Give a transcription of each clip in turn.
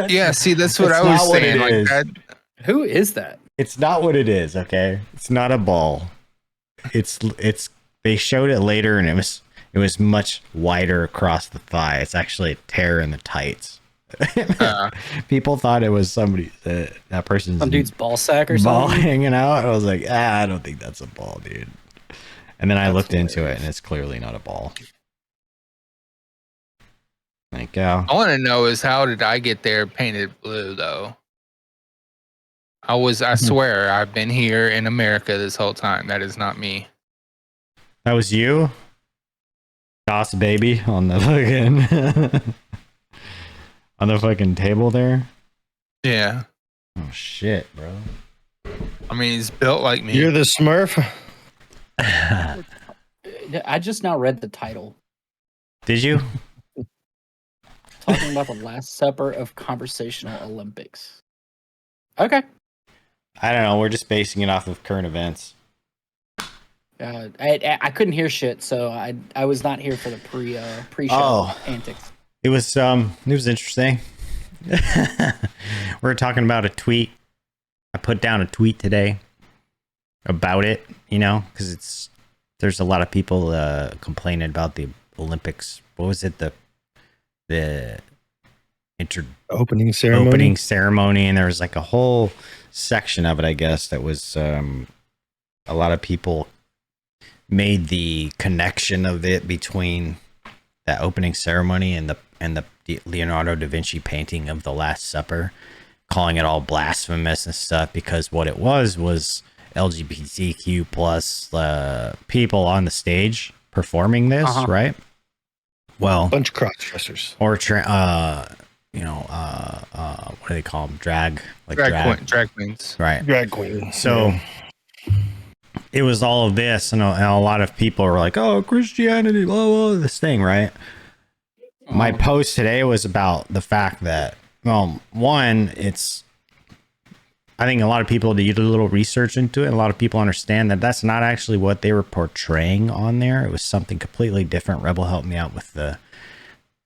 Yeah, see, that's what It's I not was what saying. it Like is. that. Who is that? It's not what it is, okay? It's not a ball. It's they showed it later and it was much wider across the thigh. It's actually a tear in the tights. People thought it was somebody that person's Some dude's ball sack or ball something. hanging out. I was like, I don't think that's a ball, dude. And then I looked into it and it's clearly not a ball. Like, I want to know is how did I get there painted blue though? I swear I've been here in America this whole time. That is not me. that was you? DOS baby on the fucking on the fucking table there. Yeah. Oh shit, bro. I mean, he's built like me. You're the Smurf. I just now read the title. Did you? Talking about the Last Supper of Conversational Olympics. Okay. I don't know. We're just basing it off of current events. I couldn't hear shit, so I was not here for the pre-show antics. It was interesting. We're talking about a tweet. I put down a tweet today about it, because there's a lot of people complaining about the Olympics. What was it? The Opening ceremony. opening ceremony, and there was like a whole section of it, I guess, that was a lot of people made the connection of it between that opening ceremony and the Leonardo da Vinci painting of the Last Supper, calling it all blasphemous and stuff, because what it was LGBTQ plus people on the stage performing this, right? Well, bunch of cross-dressers or what do they call them? Drag queens. Right. Drag queen. So it was all of this, and a lot of people were like, "Oh, Christianity, blah blah," this thing, right? My post today was about the fact that, well, one, I think a lot of people did a little research into it. A lot of people understand that that's not actually what they were portraying on there. It was something completely different. Rebel helped me out with the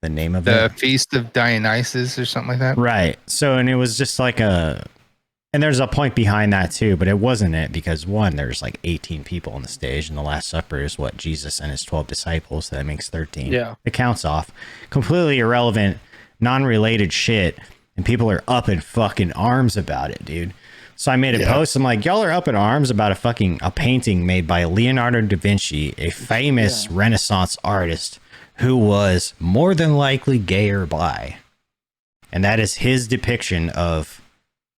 name of the it. Feast of Dionysus or something like that. Right. So, and it was just like and there's a point behind that too, but it wasn't it, because one, there's like 18 people on the stage, and the Last Supper is what Jesus and his 12 disciples. So that makes 13. Yeah. It counts off. Completely irrelevant, non-related shit. And people are up in fucking arms about it, dude. So I made a post. I'm like, y'all are up in arms about a painting made by Leonardo da Vinci, a famous Renaissance artist who was more than likely gay or bi. And that is his depiction of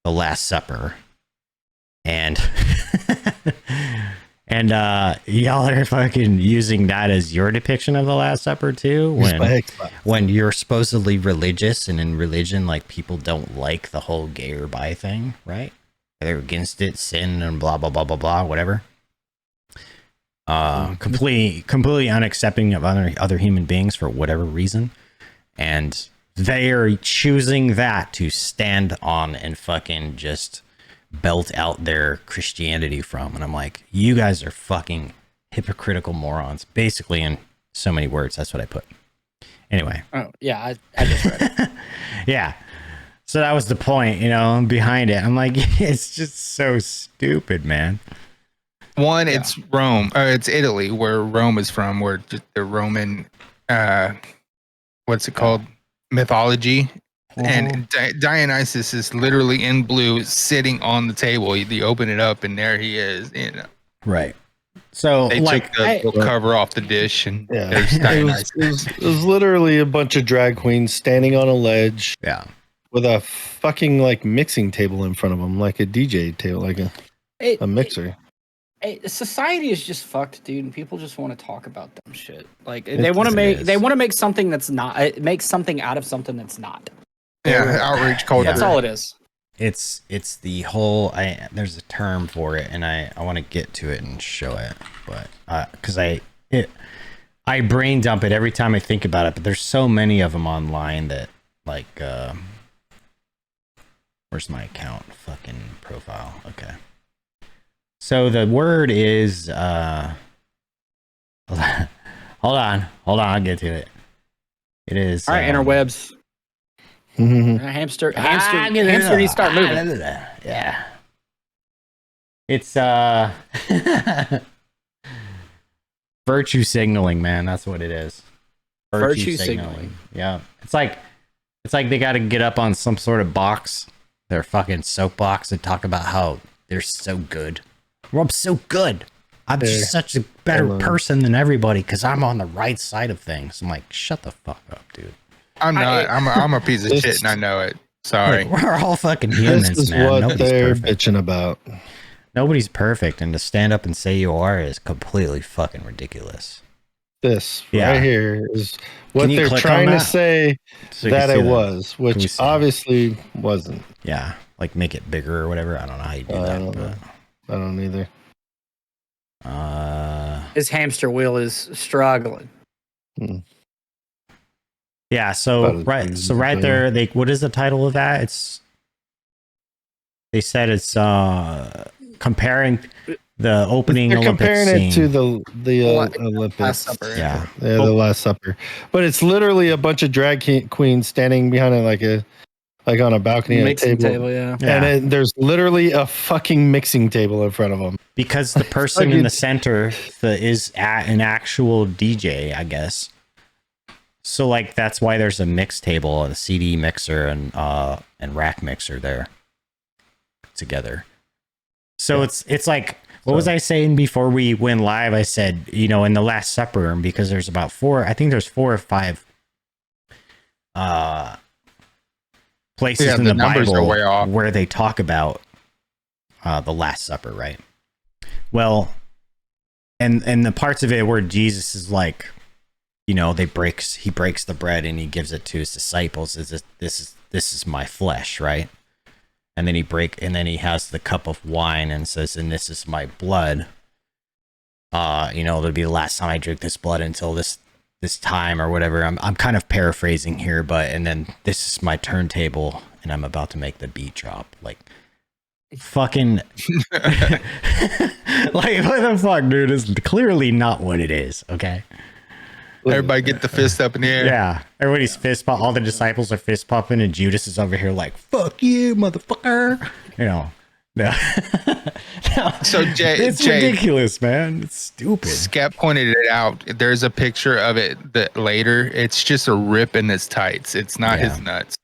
the Last Supper. And y'all are fucking using that as your depiction of the Last Supper too, when you're supposedly religious, and in religion, like, people don't like the whole gay or bi thing, right? They're against it, sin and blah blah blah blah blah, whatever. Completely unaccepting of other human beings for whatever reason, and they are choosing that to stand on and fucking just belt out their Christianity from. And I'm like, you guys are fucking hypocritical morons, basically, in so many words. That's what I put. Anyway. Oh yeah, I just read it. Yeah. So that was the point, behind it. I'm like, it's just so stupid, man. One, it's Rome, or it's Italy, where Rome is from, where the Roman, what's it called? Mythology. And Dionysus is literally in blue, sitting on the table. You open it up, and there he is. Right. So they took the cover off the dish, and there's Dionysus. It was literally a bunch of drag queens standing on a ledge. Yeah. With a fucking mixing table in front of them, like a DJ table, like a mixer. Society is just fucked, dude, and people just want to talk about dumb shit. Like they want to make something that's not, make something out of something that's not. Yeah, outreach culture. That's all it is. It's the whole. There's a term for it, and I want to get to it and show it, but because I brain dump it every time I think about it. But there's so many of them online that where's my account fucking profile? Okay. So the word is hold on, I'll get to it. It is all right, interwebs. Hamster needs to start moving. Yeah. It's virtue signaling, man. That's what it is. Virtue signaling. Yeah. It's like they got to get up on some sort of box, their fucking soapbox, and talk about how they're so good. Well, I'm so good. I'm just such a better person than everybody because I'm on the right side of things. I'm like, shut the fuck up, dude. I'm not. I'm a piece of shit, and I know it. Sorry. Like, we're all fucking humans, this is man. what Nobody's they're perfect. bitching about. Nobody's perfect, and to stand up and say you are is completely fucking ridiculous. This right here is what they're click trying on to that? say So you can that see it that. was, Can we which see obviously wasn't. Yeah, like make it bigger or whatever. I don't know how you do I that. don't know. I don't either. His hamster wheel is struggling. Yeah, so right there, what is the title of that? They said it's comparing the opening They're Olympic comparing scene. it to the Olympics. Last Supper. Yeah. The Last Supper. But it's literally a bunch of drag queens standing behind it like on a balcony at a Mixing table. yeah. And there's literally a fucking mixing table in front of them. Because the person in the center is an actual DJ, I guess. So like that's why there's a mix table, a CD mixer, and rack mixer there together. So it's like, what was I saying before we went live? I said, in the Last Supper, because there's about 4 or 5 places in the Bible where they talk about the Last Supper, right? Well, and the parts of it where Jesus is like, he breaks the bread and he gives it to his disciples. This is my flesh, right? And then he has the cup of wine and says, and this is my blood. It'll be the last time I drink this blood until this time or whatever. I'm kind of paraphrasing here, and then this is my turntable and I'm about to make the beat drop. Like, fucking like, what the fuck, dude? Is clearly not what it is. Okay. Everybody get the fist up in the air. Yeah. Everybody's fist pump. All the disciples are fist pumping, and Judas is over here like, fuck you, motherfucker. No. So it's ridiculous, man. It's stupid. Skep pointed it out. There's a picture of it that later. It's just a rip in his tights. It's not his nuts.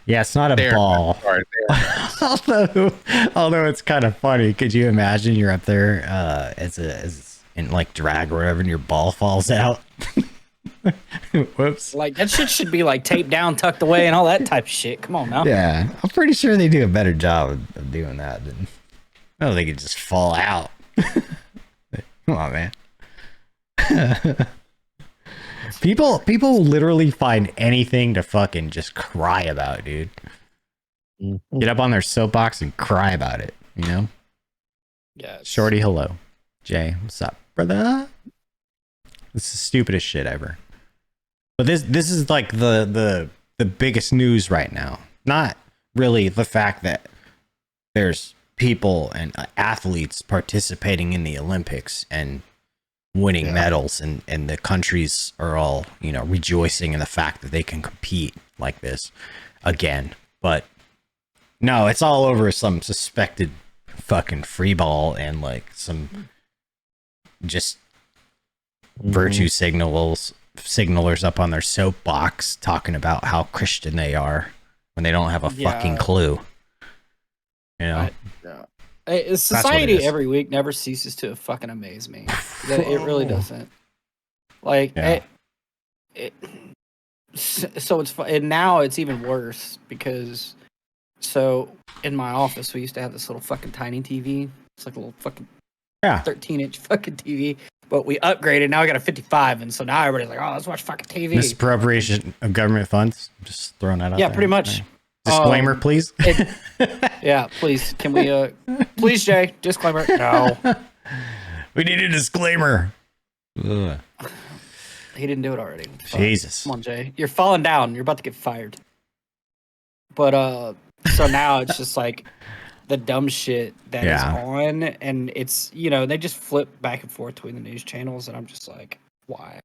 Yeah, it's not a ball. Although it's kind of funny. Could you imagine you're up there as in like drag or whatever, and your ball falls out? Whoops. Like that shit should be like taped down, tucked away, and all that type of shit. Come on now. Yeah, I'm pretty sure they do a better job of doing that. I don't think it just fall out. Come on, man. People literally find anything to fucking just cry about, dude. Get up on their soapbox and cry about it, Yeah. Shorty, hello. Jay, what's up, brother? This is the stupidest shit ever. But this is like the biggest news right now. Not really the fact that there's people and athletes participating in the Olympics and winning medals, and the countries are all, rejoicing in the fact that they can compete like this again. But no, it's all over some suspected fucking free ball and like some just virtue signalers up on their soapbox talking about how Christian they are when they don't have a fucking clue. Society every week never ceases to fucking amaze me. It really doesn't. Like so it's and now it's even worse because in my office we used to have this little fucking tiny TV. It's like a little fucking 13-inch fucking TV. But we upgraded. Now I got a 55, and so now everybody's like, "Oh, let's watch fucking TV." Misappropriation of government funds. Just throwing that out. Yeah, there. pretty much. Disclaimer, please. Yeah, please. Can we? Please, Jay. Disclaimer. No. We need a disclaimer. Ugh. He didn't do it already. Jesus. Come on, Jay. You're falling down. You're about to get fired. But so now it's just like the dumb shit that is on, and it's they just flip back and forth between the news channels, and I'm just like, why?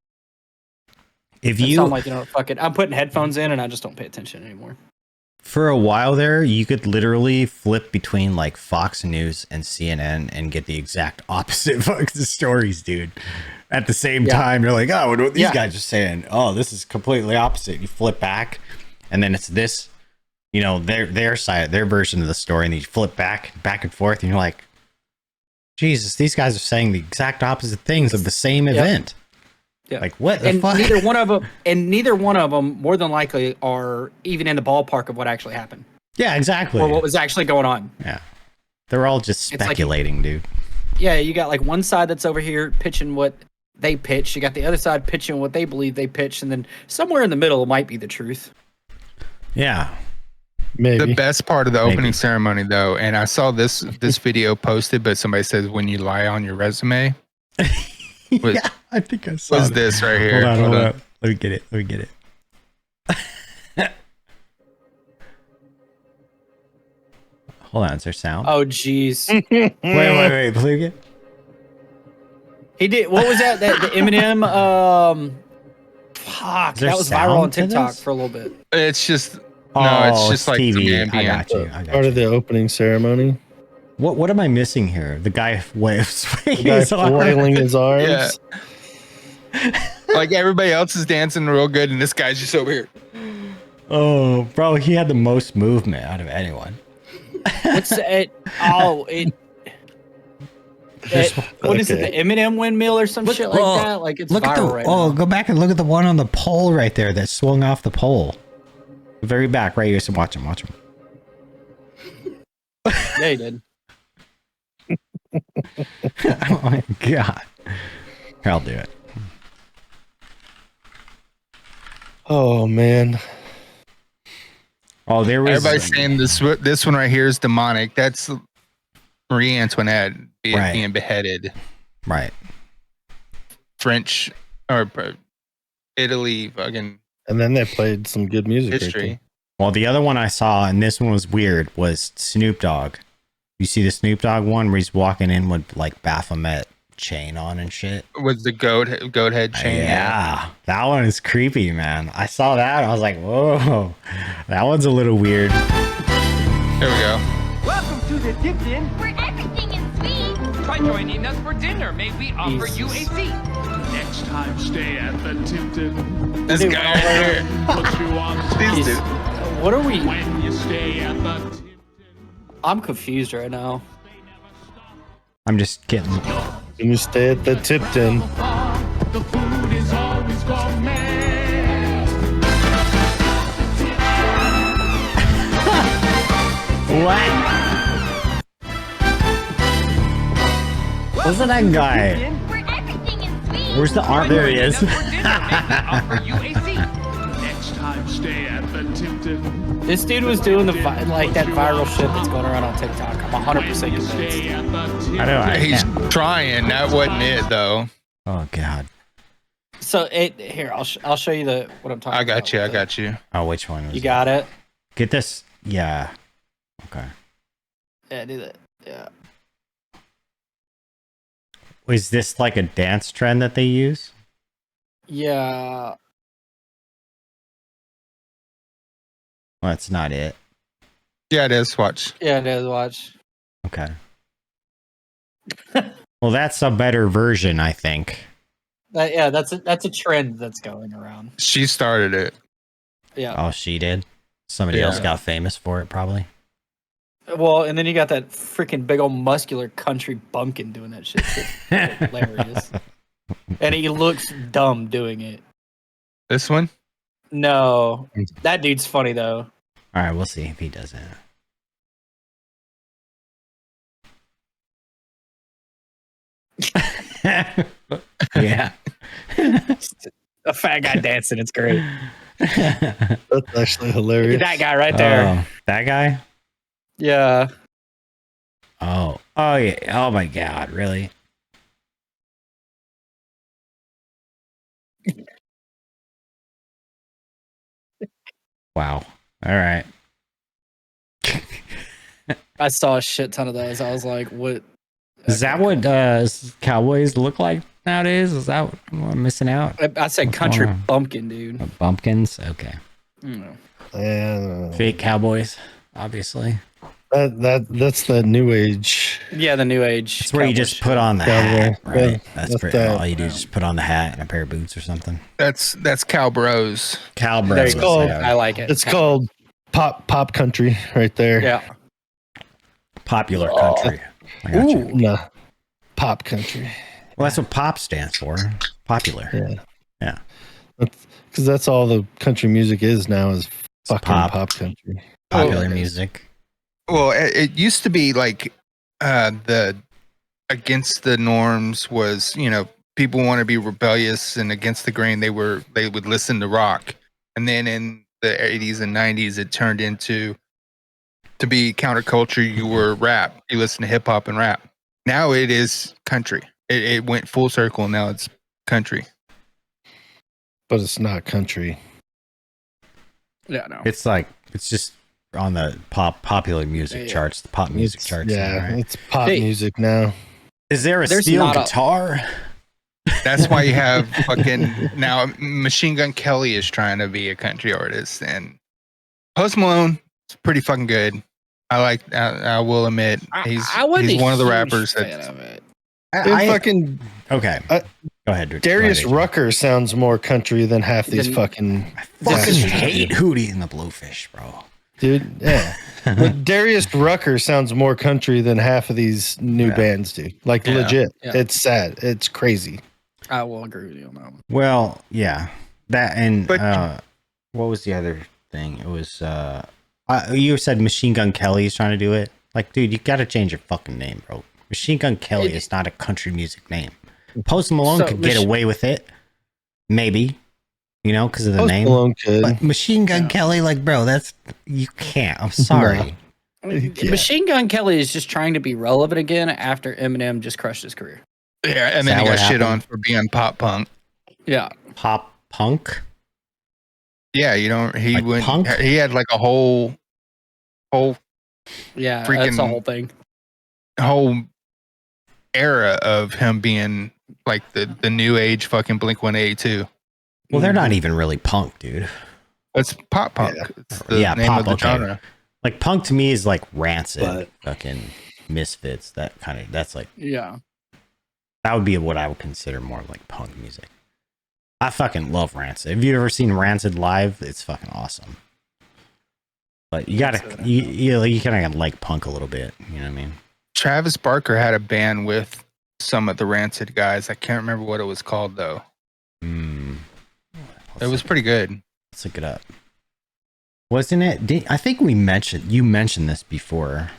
If So you I'm like, fuck it. I'm putting headphones in and I just don't pay attention anymore. for a while there, you could literally flip between like Fox News and CNN and get the exact opposite fucking stories, dude. At the same time, you're like, oh, what these guys are saying? Oh, this is completely opposite. You flip back, and then it's this, their side, their version of the story, and you flip back and forth, and you're like, Jesus, these guys are saying the exact opposite things of the same event. Yeah. Like what the fuck? Neither one of them more than likely are even in the ballpark of what actually happened. Yeah, exactly. Or what was actually going on. Yeah. They're all just speculating, dude. Yeah, you got like one side that's over here pitching what they pitch. You got the other side pitching what they believe they pitch, and then somewhere in the middle might be the truth. Yeah. Maybe. The best part of the opening ceremony, though, and I saw this video posted, but somebody says when you lie on your resume. Yeah, I think I saw. Was this right here? Hold on. Let me get it. Hold on, is there sound? Oh, jeez. wait. Play again. He did. What was that? The Eminem. Fuck. That was viral on TikTok for a little bit. It's just it's just like TV. I got you. Part of the opening ceremony. What am I missing here? The guy swinging flailing his arms. Yeah. Like everybody else is dancing real good, and this guy's just over here. Oh, bro, he had the most movement out of anyone. What's it? Oh, what is it? The Eminem windmill or some shit like that? Like it's viral right now. Go back and look at the one on the pole right there that swung off the pole. The very back, right here. So watch him. Yeah, he did. Oh my god! Here, I'll do it. Oh man! Oh, there was everybody saying this one right here is demonic. That's Marie Antoinette being beheaded. Right. French or Italy, fucking. And then they played some good music. History. Right. Well, the other one I saw, and this one was weird, was Snoop Dogg. You see the Snoop Dogg one where he's walking in with like Baphomet chain on and shit? With the goat head chain. Yeah. That one is creepy, man. I saw that. I was like, whoa. That one's a little weird. There we go. Welcome to the Tipton, where everything is sweet. Try joining us for dinner. May we offer you a seat? Next time, stay at the Tipton. This guy right here. Put you on These top. dudes. What are we? When you stay at the Tipton. I'm confused right now. I'm just kidding. When you stay at the Tipton. The food is always gourmet. What? Wasn't that guy? Where everything is sweet. Where's the arm? There he is. Offer you a seat. Next time, stay at the Tipton. This dude was doing that viral shit that's going around on TikTok. I'm 100% convinced. I know. He's trying. That wasn't it though. Oh god. So here, I'll show you what I'm talking about. I got you. Oh, which one? Was You got it? Get this. Yeah. Okay. Yeah, do that. Yeah. Is this like a dance trend that they use? Yeah. Well, that's not it. Yeah, it is. Watch. Yeah, it is. Watch. Okay. Well, that's a better version, I think. That's a trend that's going around. She started it. Yeah. Oh, she did? Somebody else got famous for it, probably. Well, and then you got that freaking big old muscular country bumpkin doing that shit. It's hilarious. And he looks dumb doing it. This one? No. That dude's funny, though. All right, we'll see if he does it. Yeah. A fat guy dancing. It's great. That's actually hilarious. That guy right there. Oh, that guy? Yeah. Oh yeah. Oh my god, really? Wow. All right. I saw a shit ton of those. I was like, what? Is that what cowboys look like? nowadays? Is that what I'm missing out? I said What's country going on? bumpkin, dude. Bumpkins? Okay. Yeah, Fake cowboys, obviously. that's the new age. Yeah, the new age. It's where you cowboy just shit. put on the Cowboy. hat, right? Yeah, That's that's pretty, that. all you do is just put on the hat and a pair of boots or something. That's Cow Bros. Cow There bros. you called- go. I like it. It's called pop country right there. Yeah. Popular country. I got you. No, pop country. Well, that's what pop stands for. Popular. Yeah. Yeah. Because that's all the country music is now is fucking pop. pop country. Popular Oh. music. Well, it used to be like the against the norms was, people want to be rebellious and against the grain. They would listen to rock, and then in the 80s and 90s, it turned into to be counterculture. You were rap. You listen to hip hop and rap. Now it is country. It went full circle. And now it's country. But it's not country. Yeah, no. It's just on the popular music Yeah. charts, the pop music charts. Yeah, now, right? it's pop Hey. music now. Is there a There's steel not a- guitar? That's why you have fucking now Machine Gun Kelly is trying to be a country artist, and Post Malone is pretty fucking good. I will admit he's wasn't one of the a huge rappers fan that of it. Fucking Okay. Uh, Go ahead. Drew. Darius Go ahead, Rucker sounds more country than half these Then- fucking fucking bastards hate do. Hootie and the Blowfish, bro. dude. Yeah, but Darius Rucker sounds more country than half of these new bands do. Like Yeah. legit, Yeah. it's sad. It's crazy. I will agree with you on that one. Well, yeah. That and But- what was the other thing? It was you said Machine Gun Kelly is trying to do it. Like, dude, you got to change your fucking name, bro. Machine Gun Kelly is not a country music name. Post Malone So, could get away with it, maybe, because of the Post name. Malone could. But Machine Gun Kelly, like, bro, you can't. I'm sorry. Yeah. Machine Gun Kelly is just trying to be relevant again after Eminem just crushed his career. Yeah, and Is then he that got what shit on happened? for being pop punk. Yeah. Pop punk. Yeah, he Like went. punk? He had like a whole Yeah, that's Freaking- the whole thing. era of him being like the new age fucking Blink-182. Well, they're not even really punk, dude. It's pop punk. Yeah. It's the Yeah, name pop, of the okay. genre. Like punk to me is like Rancid, But- fucking Misfits. That's like Yeah. that would be what I would consider more like punk music. I fucking love Rancid. Have you ever seen Rancid live? It's fucking awesome. But you gotta you kind of like punk a little bit. You know what I mean? Travis Barker had a band with some of the Rancid guys. I can't remember what it was called though. It was pretty good. Let's look it up. Wasn't it? I think you mentioned this before.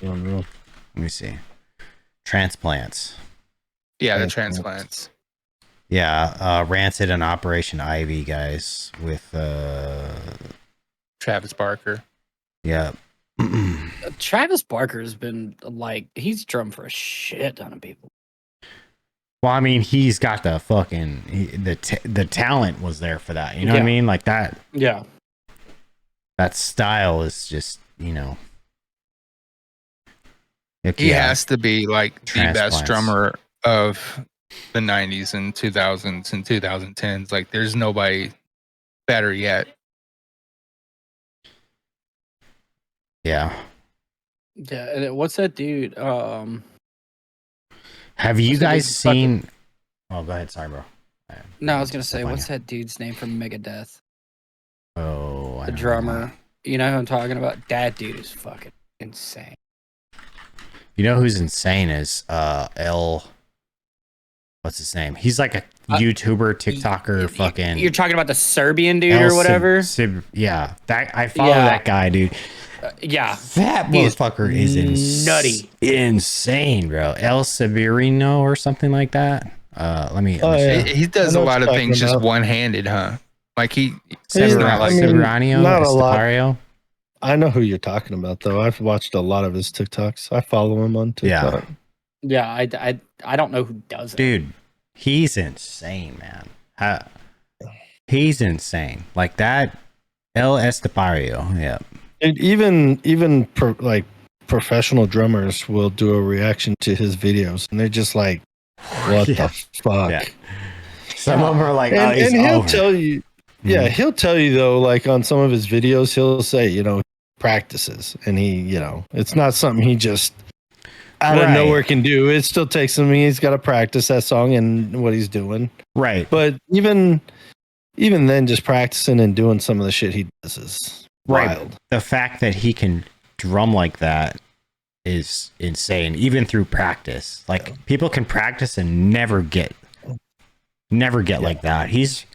Let me see. Transplants. Yeah, the Transplants. Transplants. Yeah, Rancid and Operation Ivy guys with Travis Barker. yeah. Travis Barker's been like he's drummed for a shit ton of people. Well, I mean, he's got the fucking the talent was there for that. You know what I Yeah. mean? Like that Yeah. style is just Like, He yeah, has to be like the Transplants. best drummer of the 90s and 2000s and 2010s. Like there's nobody better yet. yeah. Yeah. And what's that dude? Have you What's that guys dude's fucking- seen? Oh, go ahead. Sorry, bro. No, I was gonna say, Step on what's you. that dude's name from Megadeth? Oh, I The don't drummer. know. You know who I'm talking about? That dude is fucking insane. You know who's insane is what's his name? He's like a YouTuber, TikToker, fucking. You're talking about the Serbian dude or whatever? Yeah, that I follow Yeah. that guy, dude. Yeah. That He is motherfucker is nutty. insane, bro. El Severino or something like that. Let me. Oh, yeah. He does I a know lot what of you're things talking just about. one-handed, huh? Like he's He's not not- like I mean, Severino, not a lot. Estapario. I know who you're talking about, though. I've watched a lot of his TikToks. I follow him on TikTok. Yeah, I don't know who does it. Dude, he's insane, man. He's insane. Like that El Estapario. Yeah. And even like professional drummers will do a reaction to his videos, and they're just like, "What the fuck?" Yeah. Some of them are like, And, "Oh, he's and he'll over." tell you, he'll tell you though, like on some of his videos, he'll say, practices, and he, it's not something he just out of nowhere can do. It still takes him. He's got to practice that song and what he's doing. Right. But even then, just practicing and doing some of the shit he does is wild. The fact that he can drum like that is insane, even through practice. Like people can practice and never get like that. He is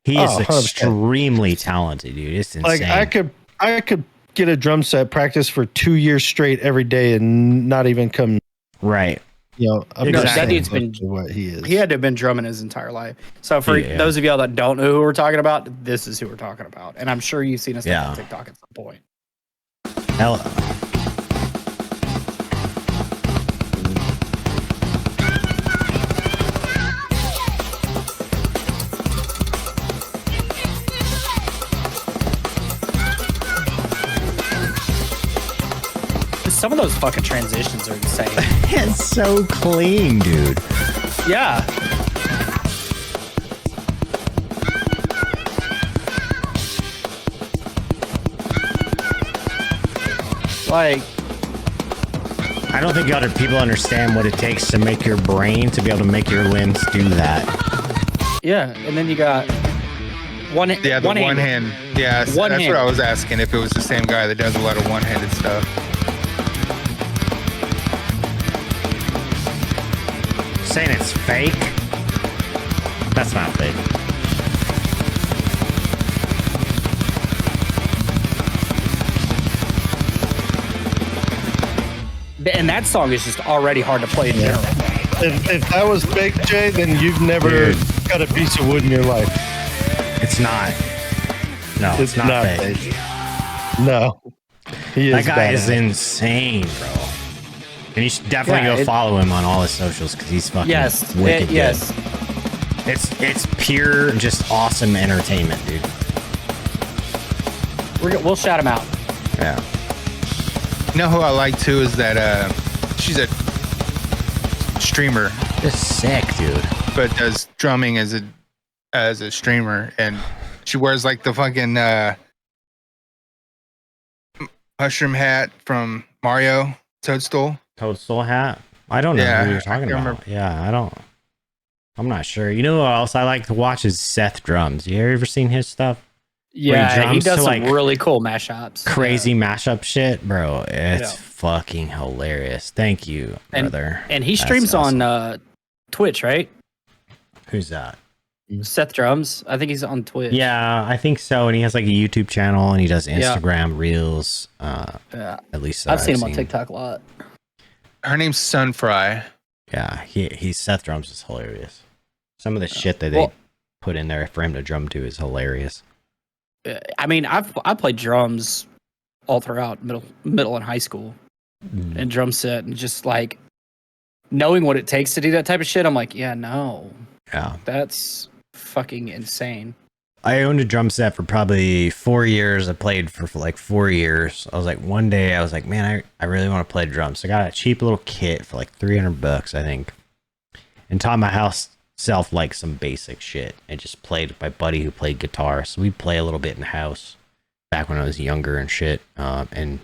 100%. extremely talented, dude. It's insane. Like I could get a drum set, practice for 2 years straight every day, and not even come right. That dude's been what he is. He had to have been drumming his entire life. So for those of y'all that don't know who we're talking about, this is who we're talking about, and I'm sure you've seen us on TikTok at some point. Hell. Some of those fucking transitions are insane. It's so clean, dude. Yeah. Like, I don't think other people understand what it takes to make your brain to be able to make your limbs do that. Yeah, and then you got one hand. Yeah, one hand. Yeah, that's what I was asking, if it was the same guy that does a lot of one-handed stuff. Saying it's fake? That's not fake. And that song is just already hard to play in general. If that was fake, Jay, then you've never got a piece of wood in your life. It's not. No, it's not fake. No. That guy is insane, bro. And you should definitely go follow him on all his socials because he's fucking wicked good. It's pure, just awesome entertainment, dude. We'll shout him out. Yeah. You know who I like too is that she's a streamer. Just sick, dude. But does drumming as a streamer, and she wears like the fucking mushroom hat from Mario Toadstool. Toadstool hat? I don't know who you're talking about. Remember. Yeah, I'm not sure. You know what else I like to watch is Seth Drums. You ever seen his stuff? Yeah, he does some really cool mashups. Crazy mashup shit, bro. It's fucking hilarious. Thank you, brother. And he streams on Twitch, right? Who's that? Seth Drums. I think he's on Twitch. Yeah, I think so. And he has like a YouTube channel, and he does Instagram Reels. At least I've seen him on TikTok a lot. Her name's Sunfry. Yeah, he's Seth Drums is hilarious. Some of the shit that they put in there for him to drum to is hilarious. I mean, I played drums all throughout middle and high school, and drum set, and just like knowing what it takes to do that type of shit. I'm like, that's fucking insane. I owned a drum set for probably 4 years. I played for like 4 years. I was like, one day I was like, man, I really want to play drums. So I got a cheap little kit for like $300, I think, and taught myself like some basic shit, and just played with my buddy who played guitar. So we'd play a little bit in the house back when I was younger and shit. And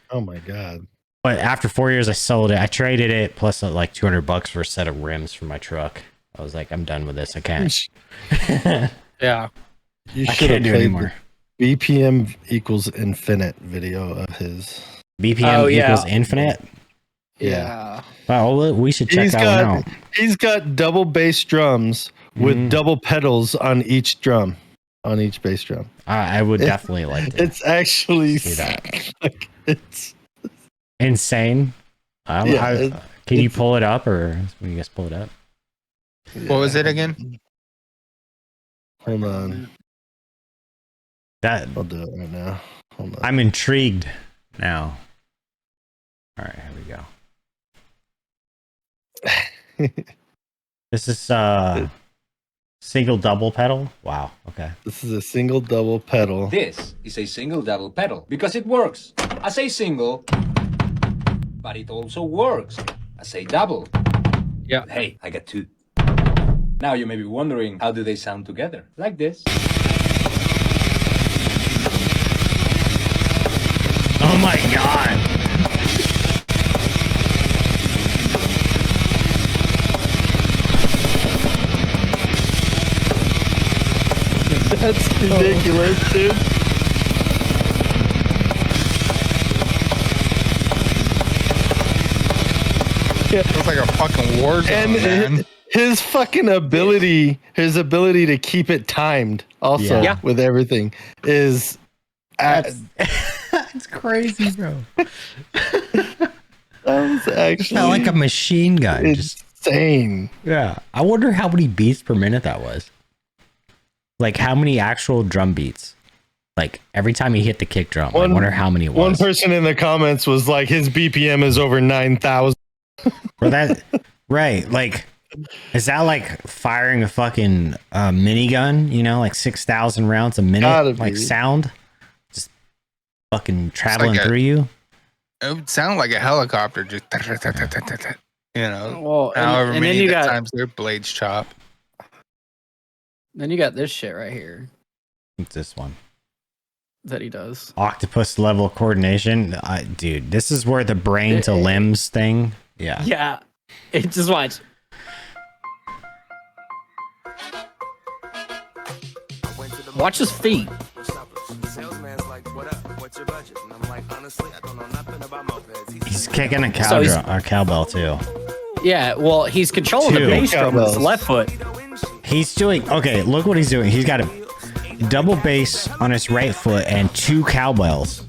oh my god! But after 4 years, I sold it. I traded it plus like $200 for a set of rims for my truck. I was like, I'm done with this. I can't. Yeah. You I can't do it anymore. BPM equals infinite video of his. BPM equals infinite? Yeah. Well, we should check that one out. He's got double bass drums with double pedals on each drum, on each bass drum. I would definitely like to. It's actually like, it's insane. Can you pull it up, or will you guys pull it up? What was it again? Hold on. I'll do it right now. Hold on. I'm intrigued now. All right, here we go. This is single double pedal. Wow. Okay. This is a single double pedal. This is a single double pedal because it works as a single but it also works as a double. Yeah. Hey, I got 2. Now you may be wondering, how do they sound together? Like this. Oh my god. That's ridiculous, dude. It's like a fucking war zone, And man. his fucking ability, to keep it timed, also Yeah. with everything, is It's crazy, bro. that was actually Felt like a machine gun. Just insane. yeah. I wonder how many beats per minute that was. Like how many actual drum beats? Like every time he hit the kick drum. I wonder how many it One was. person in the comments was like, his BPM is over 9,000. For that, right? Like, is that like firing a fucking minigun? You know, like 6,000 rounds a Gotta minute, like be. sound, just fucking traveling like a- through you. It would sound like a helicopter, just you know. Well, However and then many you got times their blades chop. then you got this shit right here What's this one? that he does. Octopus level coordination, dude. This is where the brain to limbs thing. Yeah. Yeah, it just watch. Watch his feet. He's kicking a So he's- cowbell too. Yeah, well, he's controlling the Two. bass drum with his Cowbells. left foot. He's doing okay. Look what he's doing. He's got a double bass on his right foot and 2 cowbells.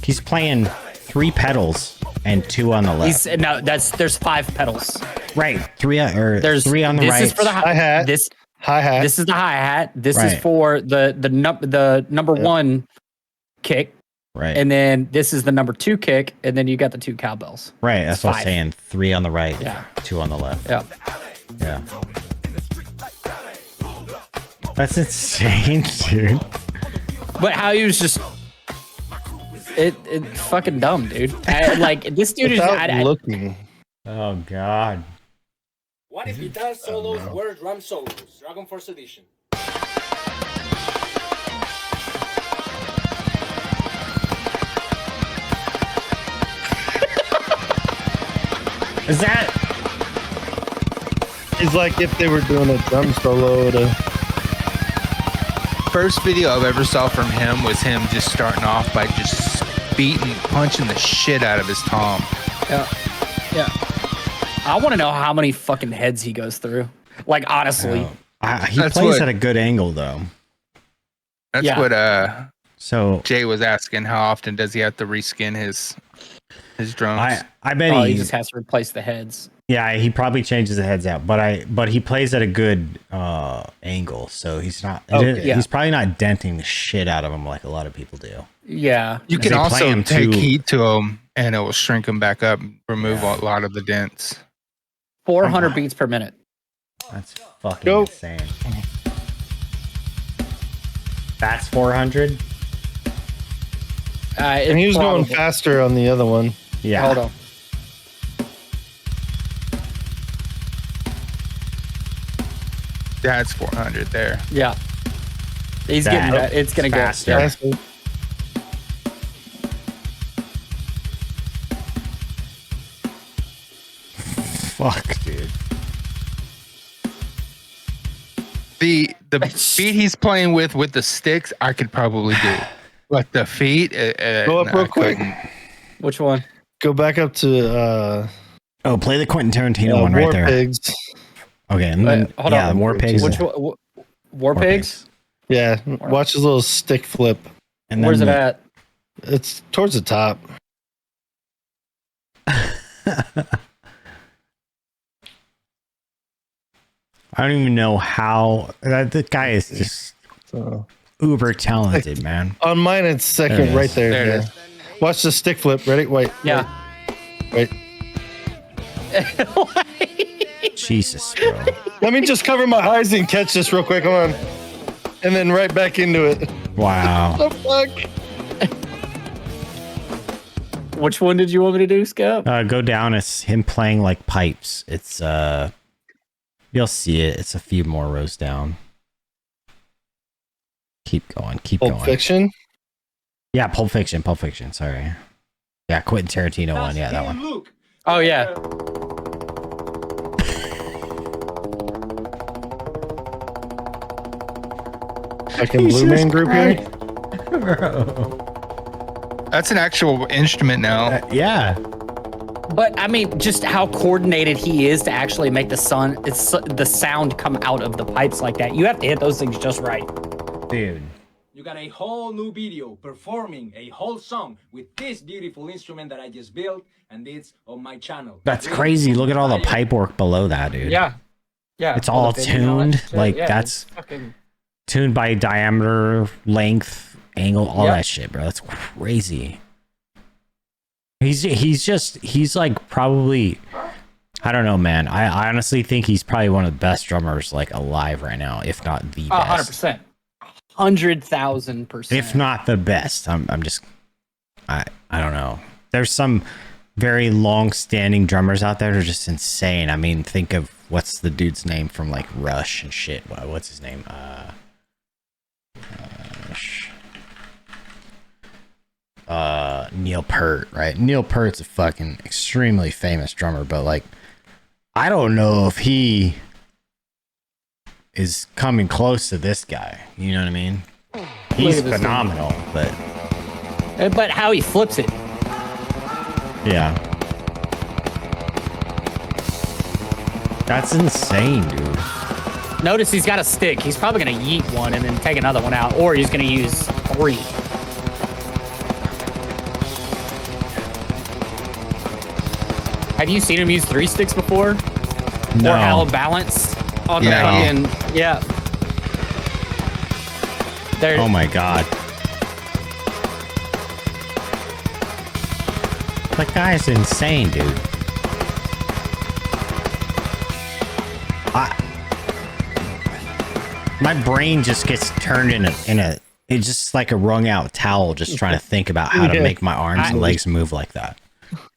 He's playing 3 pedals and 2 on the left. There's 5 pedals. Right, 3 or There's 3 on the this right. is for the Hi-hat. This Hi-hat. this is the hi hat. This Right. is for the number 1 kick, right, and then this is the number 2 kick, and then you got the 2 cowbells. right. That's what I'm 5. saying. 3 on the right, Yeah. 2 on the left. Yeah. Yeah. That's insane, dude. But how he was just it fucking dumb, dude. Like this dude Without is looking. Oh god. What if guitar solos were drum solos? Dragon Force Edition. Is that It's like if they were doing a drum solo to. First video I've ever saw from him was him just starting off by just punching the shit out of his tom. Yeah. I want to know how many fucking heads he goes through. Like honestly. he That's plays what- at a good angle though. That's Yeah. what So Jay was asking. How often does he have to reskin his drums? I bet Oh, he he just has to replace the heads. yeah, he probably changes the heads out, but he plays at a good angle, so he's not Okay. Yeah. he's probably not denting the shit out of him like a lot of people do. Yeah. You They can play also him take too- heat to them, and it will shrink them back up, remove Yeah. a lot of the dents. 400 beats per minute. That's fucking Go. insane. That's 400. And he was going faster on the other one. Yeah. Hold on. That's 400 there. Yeah. He's That- getting that. It's gonna go faster. yeah. Faster. Fuck, dude. The beat he's playing with the sticks, I could probably do, but the feet, Go up no, real I quick. couldn't. Which one? Go back up to Oh, play the Quentin Tarantino one right War there. Pigs. Okay, and then Wait, hold yeah, on. War Pigs. Which one? War Pigs? Yeah, watch his little stick flip. And Where's it then at? It's towards the top. I don't even know how the guy is just So, uber talented, man. on mine, it's There second it right is. there. There it yeah. is. Watch the stick flip. Ready? Wait. Yeah. Wait. Jesus, bro. Let me just cover my eyes and catch this real quick. Come on. And then right back into it. Wow. What the fuck? Which one did you want me to do, Scott? Go down. It's him playing like pipes. It's you'll see it. It's a few more rows down. Keep going. Keep Pulp going. Fiction? Yeah, Pulp Fiction. Pulp Fiction. Sorry. Yeah, Quentin Tarantino one. Yeah, that one. Look. Oh yeah. Fucking Blue Man Group here? That's an actual instrument now. Yeah. But I mean, just how coordinated he is to actually make the sound come out of the pipes like that. You have to hit those things just right. Dude. You got a whole new video performing a whole song with this beautiful instrument that I just built, and it's on my channel. That's crazy. Look at all the pipe work below that, dude. Yeah. Yeah. It's all tuned. Like, that's fucking... tuned by diameter, length, angle, all that shit, bro. That's crazy. He's like probably, I don't know, man. I honestly think he's probably one of the best drummers like alive right now, if not the best. 100%. 100,000%. If not the best. I don't know. There's some very long-standing drummers out there that are just insane. I mean, think of what's the dude's name from like Rush and shit. What's his name? Neil Peart, right? Neil Peart's a fucking extremely famous drummer, but like, I don't know if he is coming close to this guy. You know what I mean? He's phenomenal, but how he flips it. Yeah. That's insane, dude. Notice he's got a stick. He's probably going to yeet one and then take another one out, or he's going to use 3. Have you seen him use 3 sticks before? No. Or out of balance on the fucking... Yeah. There. Oh my god. That guy is insane, dude. My brain just gets turned in a it's just like a wrung out towel just trying to think about how to make my arms and legs move like that.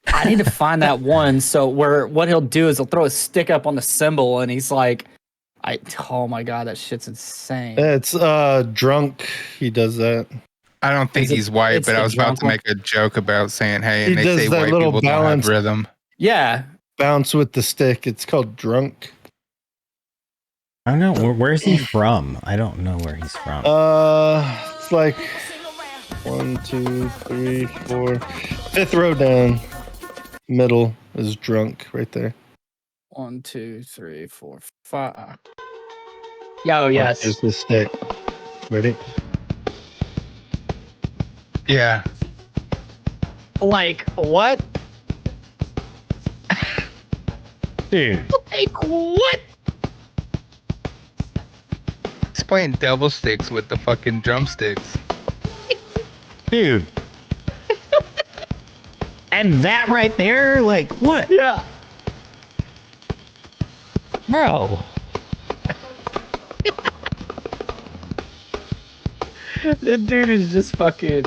I need to find that one. So what he'll do is he'll throw a stick up on the cymbal and he's like, oh my god, that shit's insane. It's Drunk. He does that. I don't think he's white, but I was about to make a joke about saying, hey, and He they does say that white little people don't balance. have rhythm. Yeah. Bounce with the stick. It's called Drunk. I don't know. Where's he from? I don't know where he's from. It's like 1, 2, 3, 4. 5th row down. Middle is Drunk right there. 1, 2, 3, 4, 5. Yo, yes. Here's the stick. Ready? Yeah. Like, what? Dude. Like, what? He's playing devil sticks with the fucking drumsticks. Dude. And that right there, like, what? Yeah. Bro. The dude is just fucking...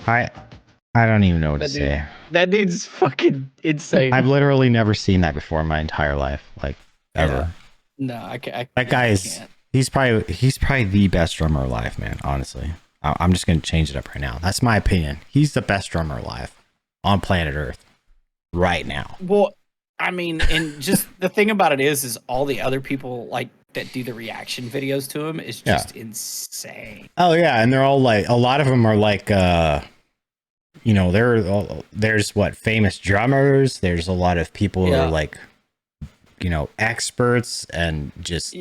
I don't even know what to say. That dude's fucking insane. I've literally never seen that before in my entire life, like ever. No, I can't. That guy is he's probably the best drummer alive, man. Honestly, I'm just gonna change it up right now. That's my opinion. He's the best drummer alive on planet Earth right now. Well, I mean, and just the thing about it is all the other people like that do the reaction videos to him is just insane. Oh yeah, and they're all like, a lot of them are like, you know, there's what, famous drummers. There's a lot of people who are like, you know, experts and just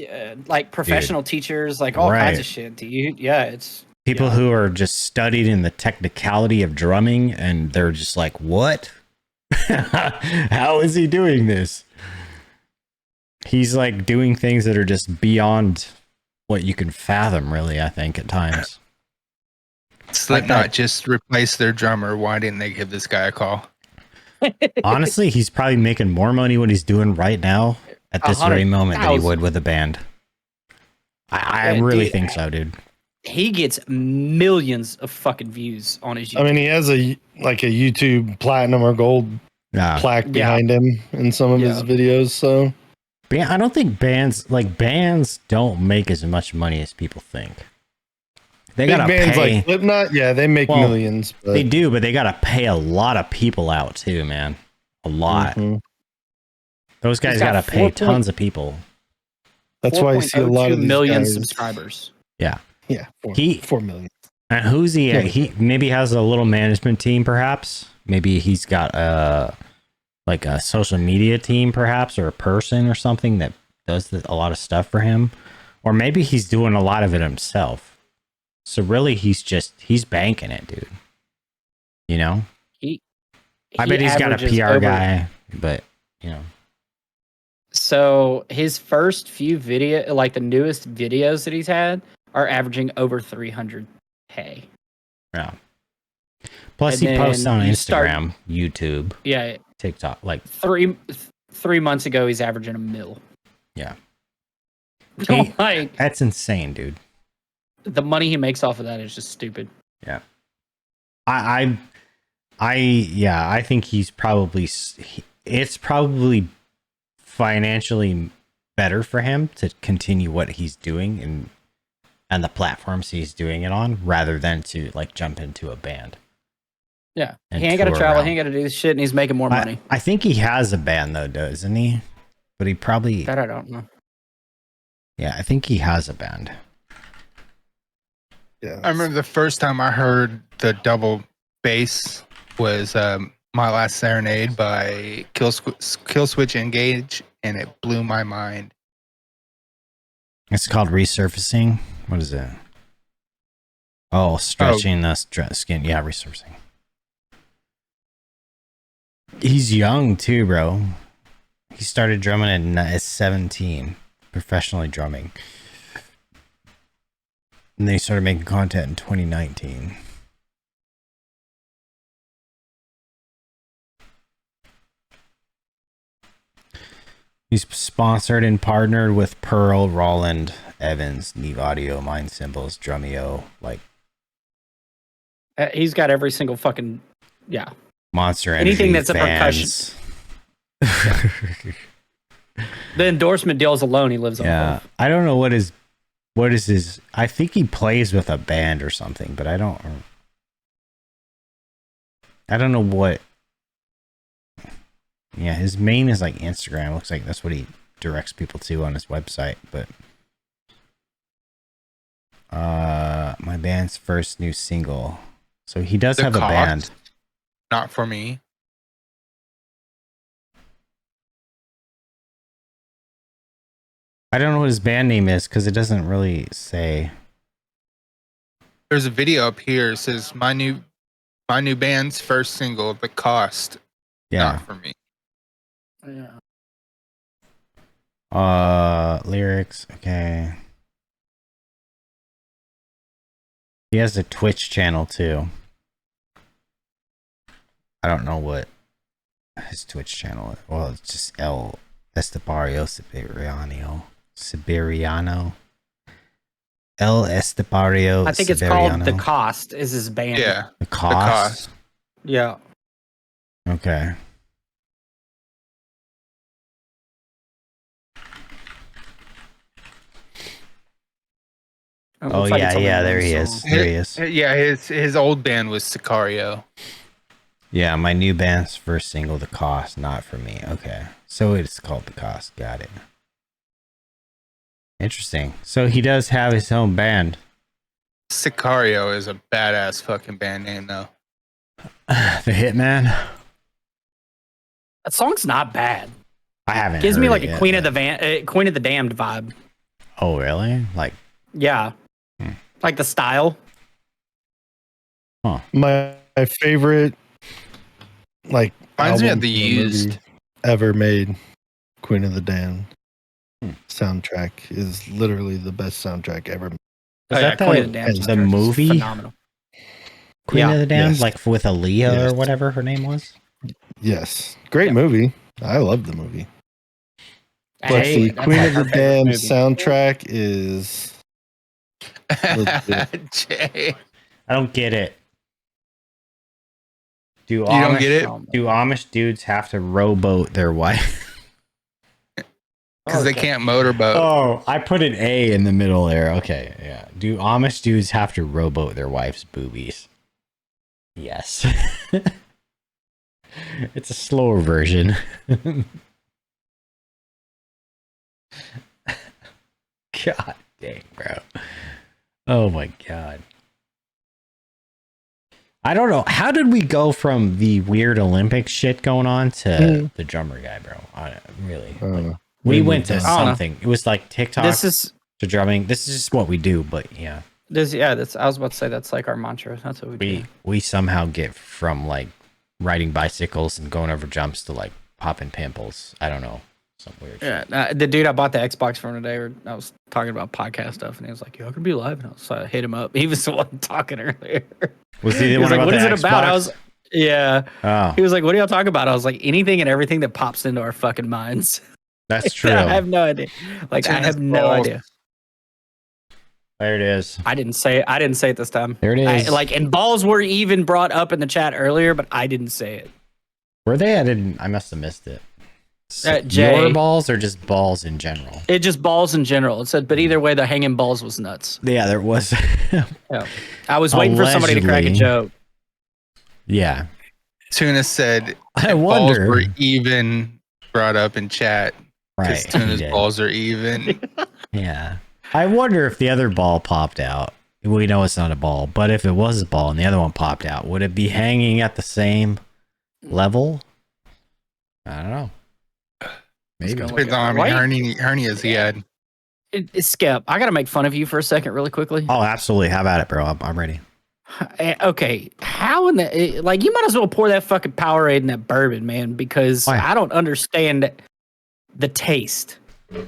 like professional teachers, like all kinds of shit. It's people who are just studied in the technicality of drumming, and they're just like, what? How is he doing this? He's like doing things that are just beyond what you can fathom, really, I think, at times. Slipknot just replaced their drummer. Why didn't they give this guy a call? Honestly, he's probably making more money what he's doing right now at this very moment than he would with a band. I really think so, dude. he gets millions of fucking views on his YouTube. I mean, he has a YouTube platinum or gold plaque behind him in some of his videos. So I don't think bands don't make as much money as people think. They big gotta bands pay, like Slipknot, they make millions. But they do, but they gotta pay a lot of people out too, man. A lot. Mm-hmm. Those guys gotta pay tons of people. That's why you see a lot of these million guys. subscribers. Yeah. Yeah. 4 million. And who's he? He maybe has a little management team, perhaps. Maybe he's got a social media team, perhaps, or a person or something that does a lot of stuff for him. Or maybe he's doing a lot of it himself. So really, he's banking it, dude. You know? I bet he's got a PR guy, but, you know. So his first few the newest videos that he's had are averaging over 300K. Yeah. Plus, he posts on Instagram, YouTube, TikTok. Like 3 months ago, he's averaging $1 million. Yeah. Like, that's insane, dude. The money he makes off of that is just stupid. Yeah. I think it's probably financially better for him to continue what he's doing and the platforms he's doing it on rather than to jump into a band. Yeah. He ain't got to travel. He ain't got to do this shit, and he's making more money. I think he has a band, though, doesn't he? But he probably... That I don't know. Yeah, I think he has a band. Yeah. I remember the first time I heard the double bass was My Last Serenade by Killswitch Engage, and it blew my mind. It's called Resurfacing. What is it? Oh, stretching the skin. Yeah, resurfacing. He's young too, bro. He started drumming at 17, professionally drumming. And then he started making content in 2019. He's sponsored and partnered with Pearl, Roland, Evans, Neve Audio, Mind Symbols, Drumeo, he's got every single fucking Monster Energy, anything that's fans. A percussion. The endorsement deals alone, he lives on. Yeah, I don't know what is his. I think he plays with a band or something, but I don't know what. Yeah, his main is Instagram. Looks like that's what he directs people to on his website. But my band's first new single. So he does have a band. Not for me. I don't know what his band name is because it doesn't really say. There's a video up here. It says my new band's first single, The Cost. Yeah. Not for me. Yeah. Lyrics. Okay. He has a Twitch channel too. I don't know what his Twitch channel is. Well, it's just El Estepario Siberiano. El Estepario. I think it's called The Cost. Is his band? Yeah. The Cost. Yeah. Okay. Oh yeah, there he is. There he is. Yeah, his old band was Sicario. Yeah, my new band's first single, The Cost, not for me. Okay. So it's called The Cost. Got it. Interesting. So he does have his own band. Sicario is a badass fucking band name, though. The Hitman. That song's not bad. I haven't. Gives me like a yet, Queen of the Damned vibe. Oh really? Yeah. Like the style. Huh. My favorite reminds me of The Used ever made, Queen of the Damned. Soundtrack is literally the best soundtrack ever. Is that Queen of the Damned the movie? Phenomenal. Queen of the Damned, yes. with Aaliyah or whatever her name was. Yes, great movie. I love the movie. But Hey, the Queen of the Damned soundtrack is Jay, I don't get it. you don't get it Do Amish dudes have to rowboat their wife? because they can't motorboat. Oh, I put an A in the middle there. Okay, yeah. Do Amish dudes have to rowboat their wife's boobies? Yes. It's a slower version. God dang, bro. Oh my god. I don't know. How did we go from the weird Olympic shit going on to the drummer guy, bro? Really? Like, we went to something. It was like TikTok to drumming. This is just what we do, but yeah. I was about to say that's like our mantra. That's what we do. We somehow get from like riding bicycles and going over jumps to like popping pimples. I don't know. Some weird shit. The dude I bought the Xbox from today, I was talking about podcast stuff, and he was like, "Yo, I can be live." And I hit him up. He was the one talking earlier. Was he the one like, about "What the is it Xbox? about?" I was, yeah. Oh, He was like, "What do y'all talk about?" I was like, "Anything and everything that pops into our fucking minds." that's true. I have no idea. Like, I have no idea. There it is. I didn't say it this time. There it is. And balls were even brought up in the chat earlier, but I didn't say it. Were they? I must have missed it. Jay, your balls or just balls in general? It just balls in general. It said, but either way, the hanging balls was nuts. Yeah, there was. Yeah. I was waiting for somebody to crack a joke. Yeah. Tuna said I balls wonder. were even brought up in chat. Right. Tuna's balls are even. Yeah. I wonder if the other ball popped out. We know it's not a ball, but if it was a ball and the other one popped out, would it be hanging at the same level? I don't know. Maybe. Depends on how many hernias he had. It's Skep. I got to make fun of you for a second really quickly. Oh, absolutely. Have at it, bro. I'm ready. Okay. How in the... Like, you might as well pour that fucking Powerade in that bourbon, man, because Why? I don't understand the taste.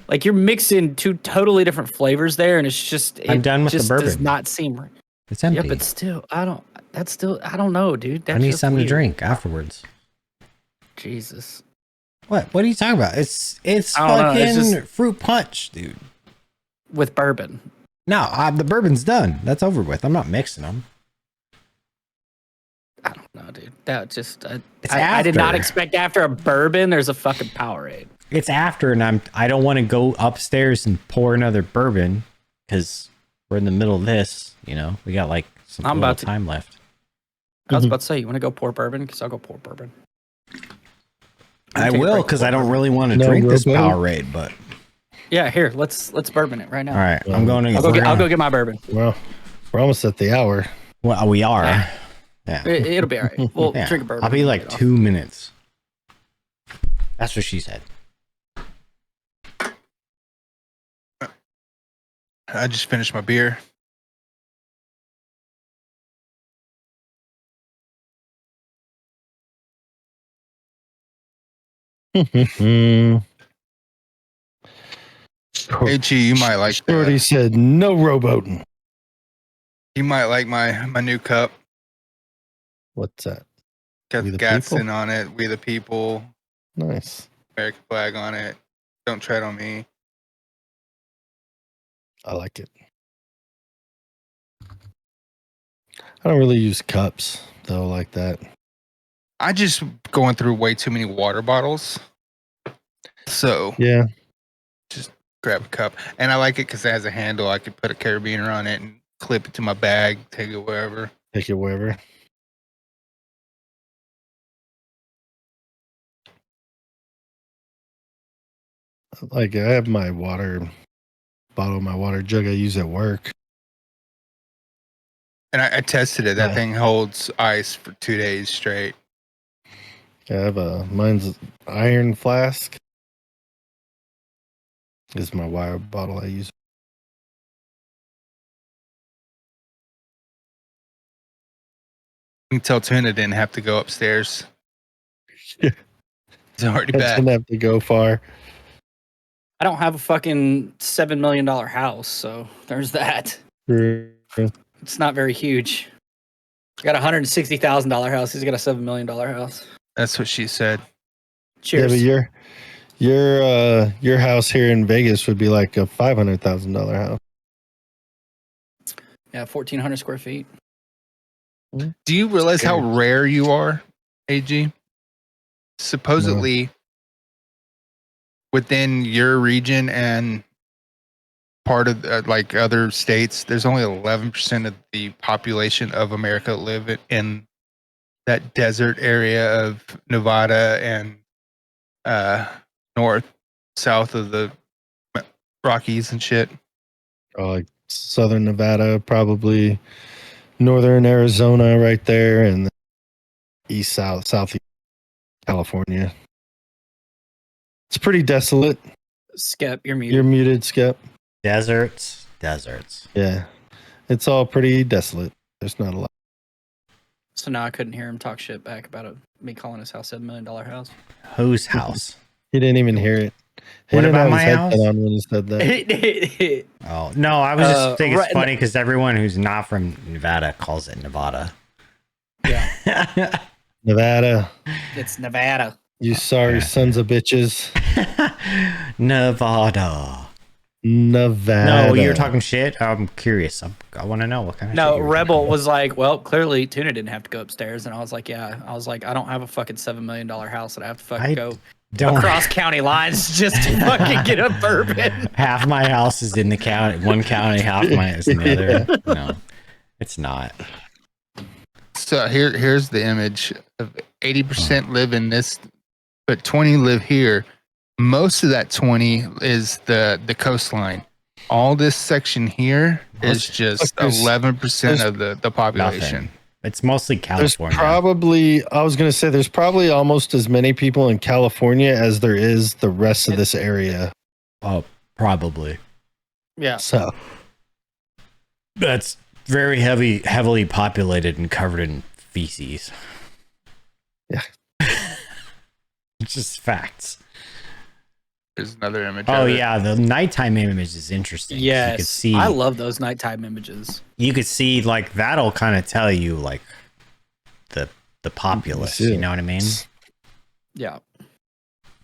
Like, you're mixing two totally different flavors there, and it's just... I'm done with the bourbon. Does not seem right. It's empty. Yeah, but still, I don't know, dude. That's I need just something weird. to drink afterwards. Jesus. What are you talking about? It's I don't know, fucking it's just- fruit punch, dude. With bourbon. No, the bourbon's done. That's over with. I'm not mixing them. I don't know, dude. That just... It's I did not after. expect after a bourbon, there's a fucking Powerade. It's after, and I don't want to go upstairs and pour another bourbon because we're in the middle of this. You know, we got like some little time left. I was about to say, you want to go pour bourbon? Because I'll go pour bourbon. I will, because I don't really want to drink this Powerade. But yeah, here, let's bourbon it right now. all right, I'm going to. I'll go get my bourbon. Well, we're almost at the hour. Well, we are. Yeah, It'll be all right. We'll yeah. drink a bourbon. I'll be like 2 minutes. That's what she said. I just finished my beer. HE, HE, you might like Shorty that. said no rowboating. You might like my new cup. What's that? Got We the the Gatson people? on it. We the people. Nice. American flag on it. Don't tread on me. I like it. I don't really use cups though like that. I just going through way too many water bottles. So Yeah. just grab a cup. And I like it because it has a handle. I could put a carabiner on it and clip it to my bag, take it wherever. Take it wherever. Like I have my water bottle, my water jug I use at work. And I tested it. That Yeah. thing holds ice for 2 days straight. I have mine's iron flask. This is my water bottle I use. You can tell Tuna didn't have to go upstairs. Yeah. He's already I back. didn't have to go far. I don't have a fucking $7 million house, so there's that. It's not very huge. I got a $160,000 house. He's got a $7 million house. That's what she said. Cheers. Yeah, but your house here in Vegas would be like a $500,000 house. Yeah, 1,400 square feet. Do you realize how rare you are, AG? Supposedly, within your region and part of like other states, there's only 11% of the population of America live in that desert area of Nevada and south of the Rockies and shit. Like southern Nevada, probably northern Arizona, right there, and east, southeast California. It's pretty desolate. Skep, you're muted. You're muted, Skep. Deserts. Yeah, it's all pretty desolate. There's not a lot. So now I couldn't hear him talk shit back about me calling his house $7 million house. Whose house? He didn't even hear it. He What didn't about have my his house? headset on when he said that. Oh no, I was just thinking it's right- funny because everyone who's not from Nevada calls it Nevada. Yeah, Nevada, it's Nevada. you sorry sons of bitches. Nevada. Nevada. No, you're talking shit. I'm curious. I want to know what kind of. No, shit you were Rebel talking was like, well, clearly Tuna didn't have to go upstairs. And I was like, yeah. I was like, I don't have a fucking $7 million house that I have to fucking go Don't across county lines just to fucking get a bourbon. half my house is in the county, one county, half my is in the other. No, it's not. So here's the image of 80% live in this, but 20 live here. Most of that 20 is the coastline. All this section here is just 11% of the population. Nothing. It's mostly There's California. probably, I was going to say, there's probably almost as many people in California as there is the rest of this area. Oh, probably. Yeah. So That's very heavily populated and covered in feces. Yeah. It's just facts. There's another image. Oh of it. yeah, the nighttime image is interesting. Yes. You could see. I love those nighttime images. You could see like that'll kind of tell you like the populace. You know what I mean? Yeah.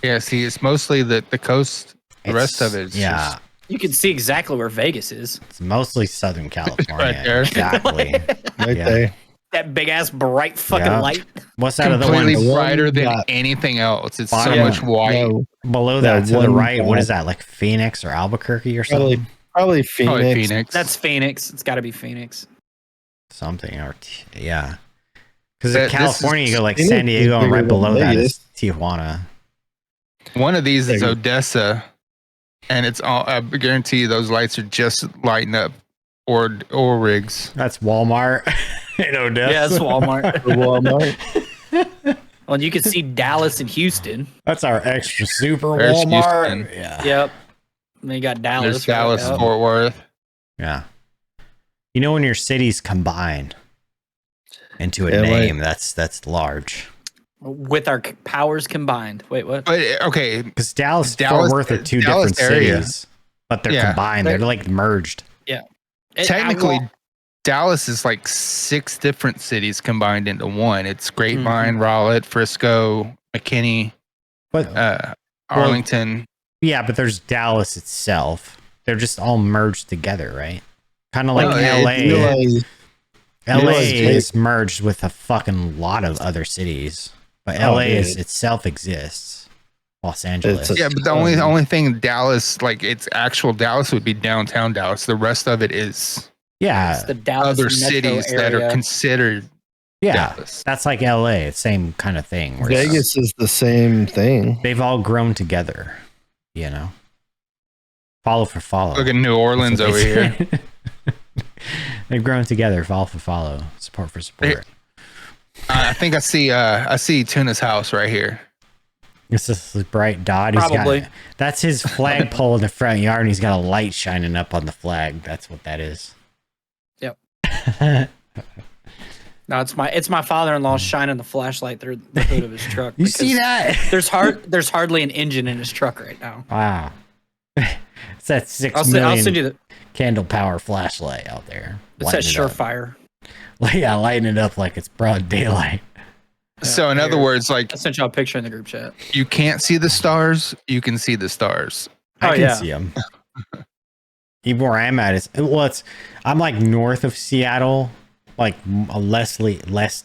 Yeah. See, it's mostly the coast. The rest of it is yeah. You can see exactly where Vegas is. It's mostly Southern California. Right there. Exactly. right Yeah. there. That big ass bright fucking Yeah. light. What's that other one? completely The one brighter than got- anything else. It's Bottom so one. much white. No, Below that that to the one right, what guy. is that? Like Phoenix or Albuquerque or probably something? probably Phoenix. Probably Phoenix. That's Phoenix. It's got to be Phoenix. Something or yeah. Because That- in this California, is- you go like Phoenix San is Diego, and bigger right than below that Vegas. is Tijuana. One of these is There you- Odessa, and it's all. I guarantee you, those lights are just lighting up or rigs. That's Walmart in Odessa. Yeah, it's Walmart. The Walmart. Well, you can see Dallas and Houston. That's our extra super There's Walmart. Houston. Yeah. Yep. And then you got Dallas. There's Dallas, right? Yep. Fort Worth. Yeah. You know when your cities combine into a Yeah, name, that's large. With our powers combined. Wait, what? But okay, Because Dallas, and Dallas- Fort Worth are two Dallas different area. cities, but they're Yeah. combined. They're like merged. technically, Dallas is like 6 different cities combined into one. It's Grapevine, Rowlett, Frisco, McKinney, But Arlington. yeah, but there's Dallas itself. They're just all merged together, right? Kind of like No, LA. Realize- LA realize- is merged with a fucking lot of other cities, but Oh, LA dude. is itself exists. Los Angeles. It's a- Yeah, but the only thing Dallas, like it's actual Dallas, would be downtown Dallas. The rest of it is yeah, It's the Dallas other metro cities that are area. considered yeah. Dallas. That's like LA, same kind of thing. where it's- Vegas is the same thing. they've all grown together, you know. Follow for follow. Look at New Orleans That's over what they here. say. They've grown together. Follow for follow. Support for support. I think I see Tuna's house right here. It's this bright dot. Probably. That's his flagpole in the front yard, and he's got a light shining up on the flag. That's what that is. Yep. No, it's my father-in-law shining the flashlight through the hood of his truck. You see because that? There's hardly an engine in his truck right now. Wow. It's that 6 I'll million send you the. candle power flashlight out there. It's that Lighting it up. Surefire. Yeah, lighting it up like it's broad daylight. So in other here. words, like I sent y'all a picture in the group chat. you can't see the stars, you can see the stars. I Oh, can yeah. see them. even where I'm at is I'm like north of Seattle, like a less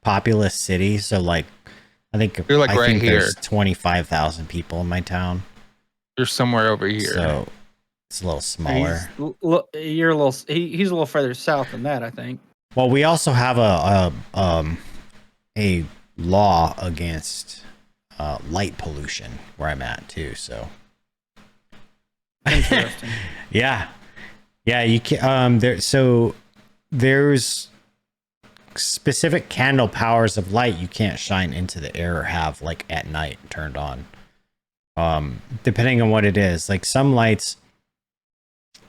populous city. So like, I think You're like right here. There's 25,000 people in my town. You're somewhere over here. So it's a little smaller. You're a little. He's a little further south than that, I think. Well, we also have a law against light pollution where I'm at too. So Interesting. yeah, you can there's specific candle powers of light you can't shine into the air or have like at night turned on. Depending on what it is, like some lights,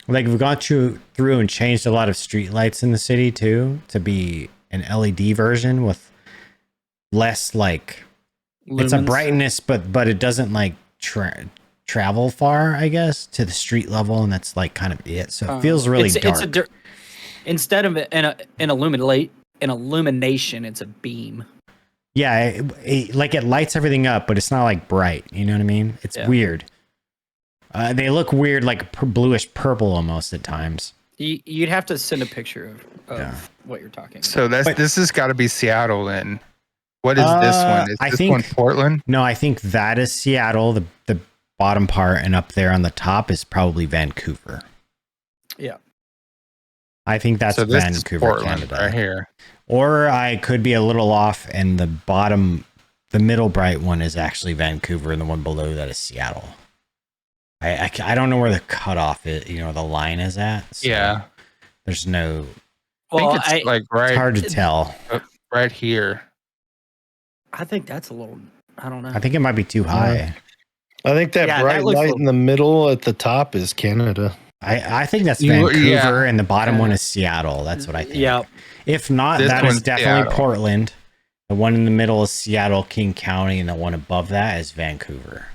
like we've gone through and changed a lot of street lights in the city too to be an LED version with less like lumens. It's a brightness, but it doesn't like travel far, I guess, to the street level, and that's like kind of it. So it feels really dark. Instead of an illumination, it's a beam. Yeah, like it lights everything up, but it's not like bright. You know what I mean? It's weird. They look weird, like bluish purple almost at times. You'd have to send a picture of what you're talking about. So this has got to be Seattle then. What is this one? Is this one Portland? No, I think that is Seattle, the bottom part, and up there on the top is probably Vancouver. Yeah. I think that's so this Vancouver, is Portland, Canada. right here. Or I could be a little off, and the middle bright one is actually Vancouver, and the one below that is Seattle. I don't know where the cutoff is, the line is at. So yeah. There's no. I think it's like right. It's hard to tell. Right here. I think that's a little. I don't know. I think it might be too high. I think that bright light in the middle at the top is Canada. I think that's Vancouver, and the bottom one is Seattle. That's what I think. Yeah. If not, that is definitely Seattle. Portland. The one in the middle is Seattle, King County, and the one above that is Vancouver.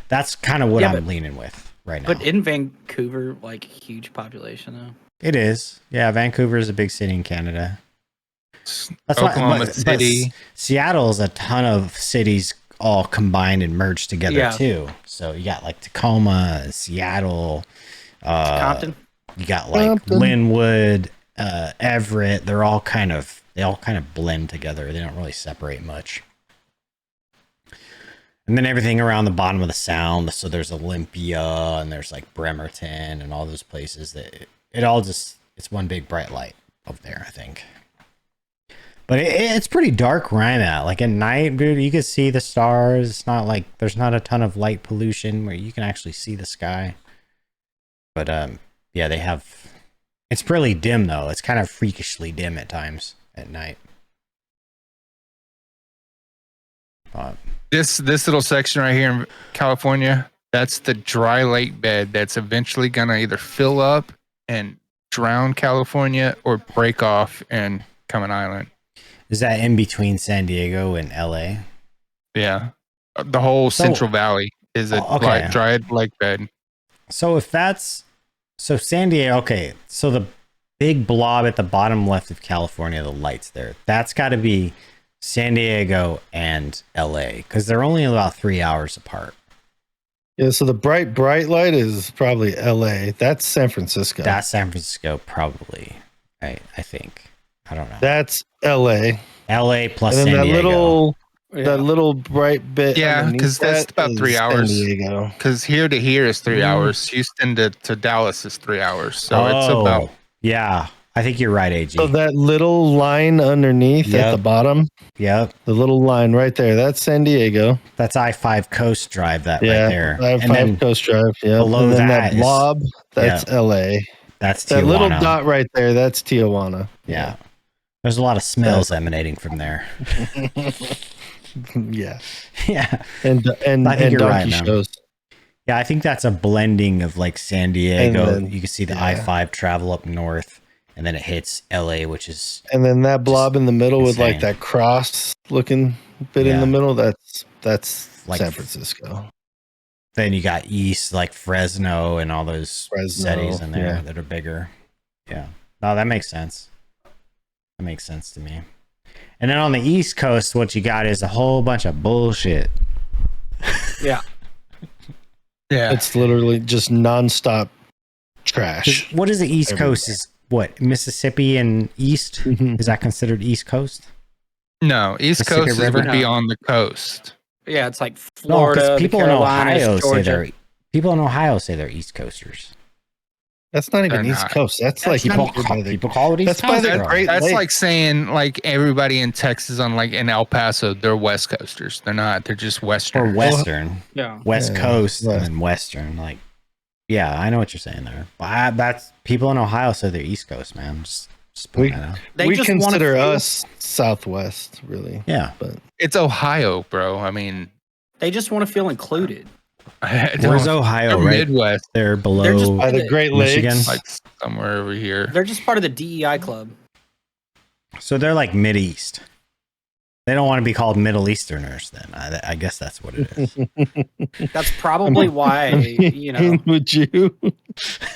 That's kind of what I'm leaning with right now. But in Vancouver, like huge population though. It is. Yeah, Vancouver is a big city in Canada. That's Oklahoma City. But Seattle is a ton of cities all combined and merged together too. So you got like Tacoma, Seattle, Compton. You got like Linwood, Everett. They all kind of blend together. They don't really separate much. And then everything around the bottom of the sound. So there's Olympia and there's like Bremerton and all those places that it's one big bright light over there, I think. But it's pretty dark where I'm at. Like at night, dude, you can see the stars. It's not like there's not a ton of light pollution where you can actually see the sky. But yeah, they have. It's really dim though. It's kind of freakishly dim at times at night. This little section right here in California, that's the dry lake bed that's eventually gonna either fill up and drown California or break off and become an island. Is that in between San Diego and LA? Yeah, the whole Central Valley is a dry lake bed. So if that's San Diego, okay. So the big blob at the bottom left of California, the lights there, that's got to be San Diego and LA because they're only about 3 hours apart. Yeah, so the bright light is probably LA. That's San Francisco. That's San Francisco, probably. I think. I don't know. That's LA. LA plus and then San Diego. That little bright bit. Yeah, because that's about 3 hours. Because here to here is 3 hours. Houston to Dallas is 3 hours. So it's about. Yeah, I think you're right, AG. So that little line underneath at the bottom. Yep. The little line right there. That's San Diego. That's I-5 Coast Drive. Right there. I-5 Coast Drive. Yeah. Below and then that blob. That's LA. That's Tijuana. That little dot right there. That's Tijuana. Yeah. There's a lot of smells emanating from there. Yeah. Yeah. And I think you're donkey right, shows. Yeah, I think that's a blending of like San Diego. You can see the I-5 travel up north, and then it hits LA, which is. And then that blob in the middle with like that cross looking bit in the middle. That's like San Francisco. Then you got east like Fresno and all those cities in there that are bigger. Yeah. No, that makes sense. That makes sense to me. And then on the East Coast, what you got is a whole bunch of bullshit. Yeah. Yeah. It's literally just nonstop Trash. What is the East Everywhere. Coast? Is what, Mississippi and East? Is that considered East Coast? No, East Mississippi Coast River? would be No. on the coast. Yeah, it's like No, Florida, because the people in Carolinas, Ohio say Georgia. they're East Coasters. That's not even They're East not. Coast. That's like People here by the- call it East that's by Coast. the bro. Great That's Lakes. like saying like everybody in Texas on like in El Paso, they're West Coasters. They're not. They're just Or Western. Western. Yeah. West Yeah, Coast West. and then Western. Like, yeah, I know what you're saying there. But that's people in Ohio say they're East Coast, man. Just putting that out. They we just wanna consider feel- us Southwest, really. Yeah. But It's Ohio, bro. I mean, They just want to feel included. Where's Ohio? They're Right Midwest, there below. They're just- by the Great Michigan. Lakes, like somewhere over here. They're just part of the DEI club. So they're like Mid East. They don't want to be called Middle Easterners. Then I guess that's what it is. That's probably why, you know. would you?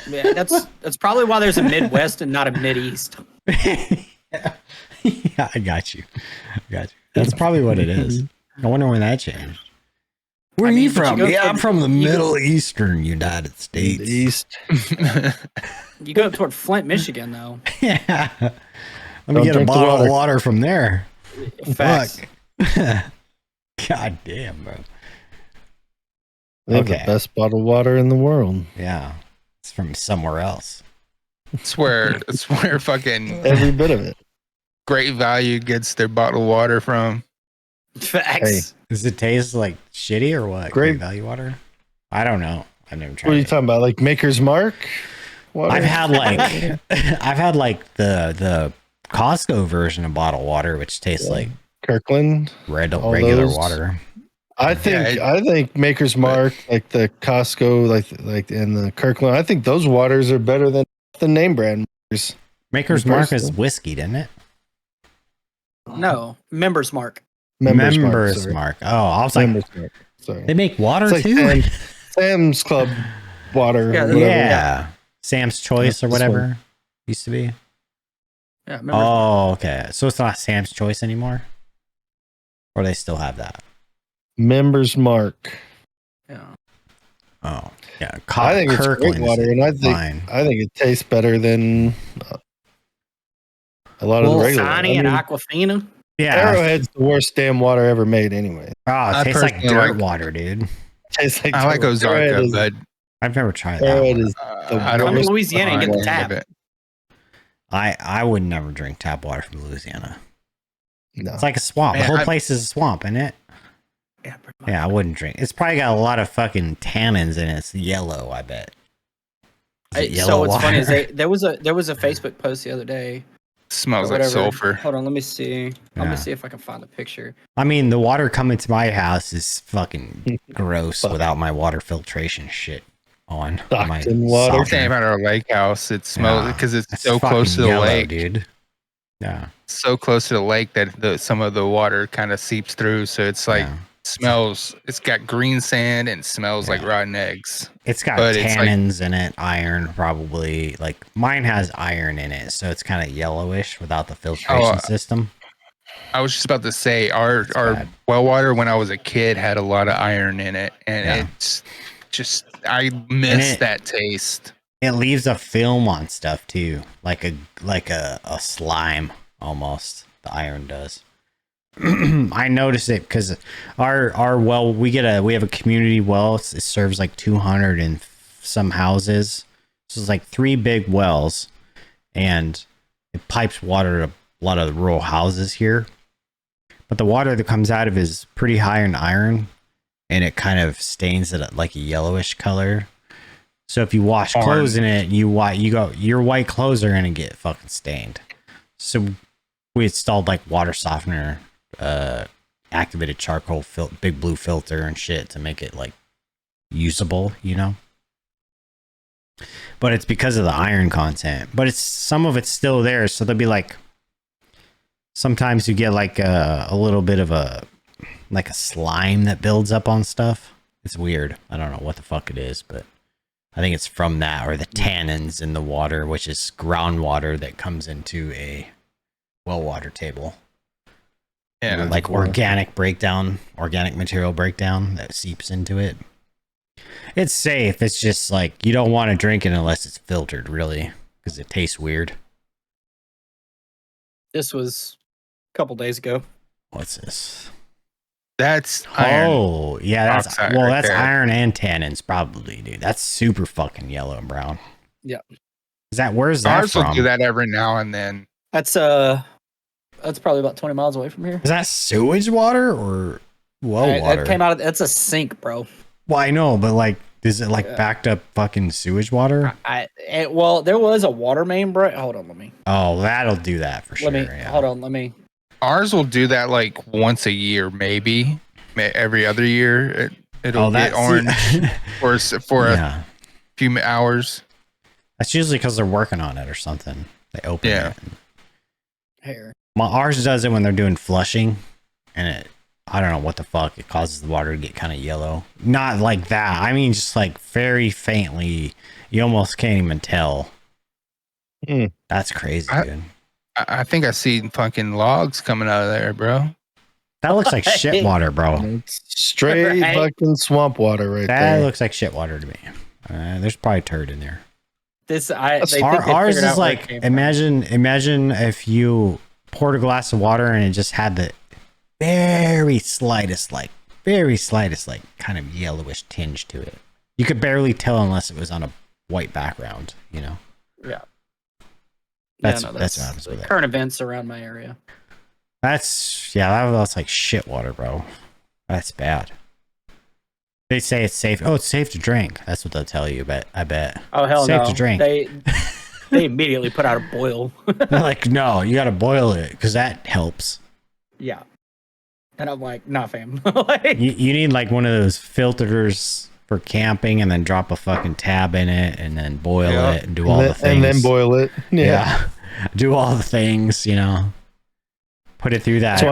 Yeah, that's probably why there's a Midwest and not a Mid-East. Yeah, I got you. That's probably what it is. I wonder when that changed. Where I are mean, you but you from? go Yeah, I'm toward- from the you go- Middle Eastern United States. East. You go up toward Flint, Michigan, though. Yeah. Let me Don't get a drink the bottle of water. water from there. Facts. Fuck. God damn, bro. They have Okay. the best bottled water in the world. Yeah. It's from somewhere else. It's where fucking Every bit of it. Great Value gets their bottled water from. Facts. Does it taste like shitty or what? Great. Value water? I don't know. I've never tried What are you it. talking about? Like Maker's Mark? Water? I've had like the Costco version of bottled water, which tastes like Kirkland. All regular those. water. I think Maker's Mark, like the Costco, like and the Kirkland. I think those waters are better than the name brand waters. Maker's Mark is Personally. whiskey, didn't it? No, Members Mark. Members Members sorry. Mark. Oh, I was like, Members Mark. Sorry. they make water It's like too. Sam's Club water. Yeah, whatever. Yeah. Sam's Choice or This whatever used to be. Yeah, Members Oh, okay. So it's not Sam's Choice anymore? Or they still have that? Members Mark. Yeah. Oh, yeah. I think it's Kirkland's great water, and I fine. think it tastes better than a lot of the regular. Sani water. and I mean, Aquafina. Yeah. Arrowhead's the worst damn water ever made. Anyway, Oh, it I tastes like personally dirt like- water, dude. tastes like I like Arrowhead Ozarka, is- but I've never tried that. Arrowhead one. is I don't Come to know Louisiana and get the any tap. of it. I would never drink tap water from Louisiana. no. It's like a swamp. Man, the whole I- place is a swamp, isn't it? Yeah, pretty much. Yeah, I wouldn't drink. It's probably got a lot of fucking tannins in it. It's yellow, I bet. Is it So yellow what's funny is water? there was a Facebook post the other day. Smells or like whatever. sulfur. Hold on, let me see. Let Yeah. me see if I can find a picture. I mean, the water coming to my house is fucking gross without my water filtration shit on. My Stockton water. softener. Same at our lake house. It smells Yeah. because it's It's so close to fucking the yellow, lake. dude. Yeah. So close to the lake that some of the water kind of seeps through. So it's like yeah. smells. It's got green sand and smells like Yeah. rotten eggs. It's got But it's like- tannins in it, iron probably. Like mine has iron in it, so it's kind of yellowish without the filtration system. I was just about to say our bad. well water when I was a kid had a lot of iron in it, and Yeah. it's just I miss it- that taste. It leaves a film on stuff too, like a slime almost. The iron does. I noticed it because our well, we have a community well. It serves like 200 and some houses. So it's like 3 big wells, and it pipes water to a lot of the rural houses here. But the water that comes out of it is pretty high in iron, and it kind of stains it like a yellowish color. So if you wash clothes in it, your white clothes are gonna get fucking stained. So we installed like water softener, activated charcoal big blue filter and shit to make it like usable, you know. But it's because of the iron content. But it's some of it's still there, so there'll be like sometimes you get like a little bit of a slime that builds up on stuff. It's weird. I don't know what the fuck it is, but I think it's from that or the tannins in the water, which is groundwater that comes into a well water table. Yeah, Like organic material breakdown that seeps into it. It's safe. It's just like you don't want to drink it unless it's filtered, really, because it tastes weird. This was a couple days ago. What's this? That's iron. Oh, yeah. That's oxide well, right that's there. iron and tannins, probably, dude. That's super fucking yellow and brown. Yeah. Where's that Ours will from? do that every now and then. That's probably about 20 miles away from here. Is that sewage water or well water? That came out of, that's a sink, bro. Well, I know, but like, is it like backed up fucking sewage water? Well, there was a water main break. Hold on, let me. Oh, that'll do that for sure. Hold on, let me. Ours will do that like once a year, maybe every other year. It'll get orange for a few hours. That's usually because they're working on it or something. They open it. Here. Ours does it when they're doing flushing, and I don't know what the fuck, it causes the water to get kind of yellow. Not like that. I mean, just like very faintly. You almost can't even tell. That's crazy, dude. I think I see fucking logs coming out of there, bro. That looks like shit water, bro. It's straight fucking swamp water right there. That looks like shit water to me. There's probably turd in there. Ours is like, imagine if you poured a glass of water and it just had the very slightest kind of yellowish tinge to it. You could barely tell unless it was on a white background, you know? Yeah. That's what happens with it. Current events around my area. That's like shit water, bro. That's bad. They say it's safe. Oh, it's safe to drink. That's what they'll tell you, but I bet. Oh, hell safe no. to drink. They immediately put out a boil. They're like, no, you got to boil it because that helps. Yeah. And I'm like, nah, fam. You need like one of those filters for camping and then drop a fucking tab in it and then boil it and do all the things. And then boil it. Yeah. Do all the things, you know. Put it through that.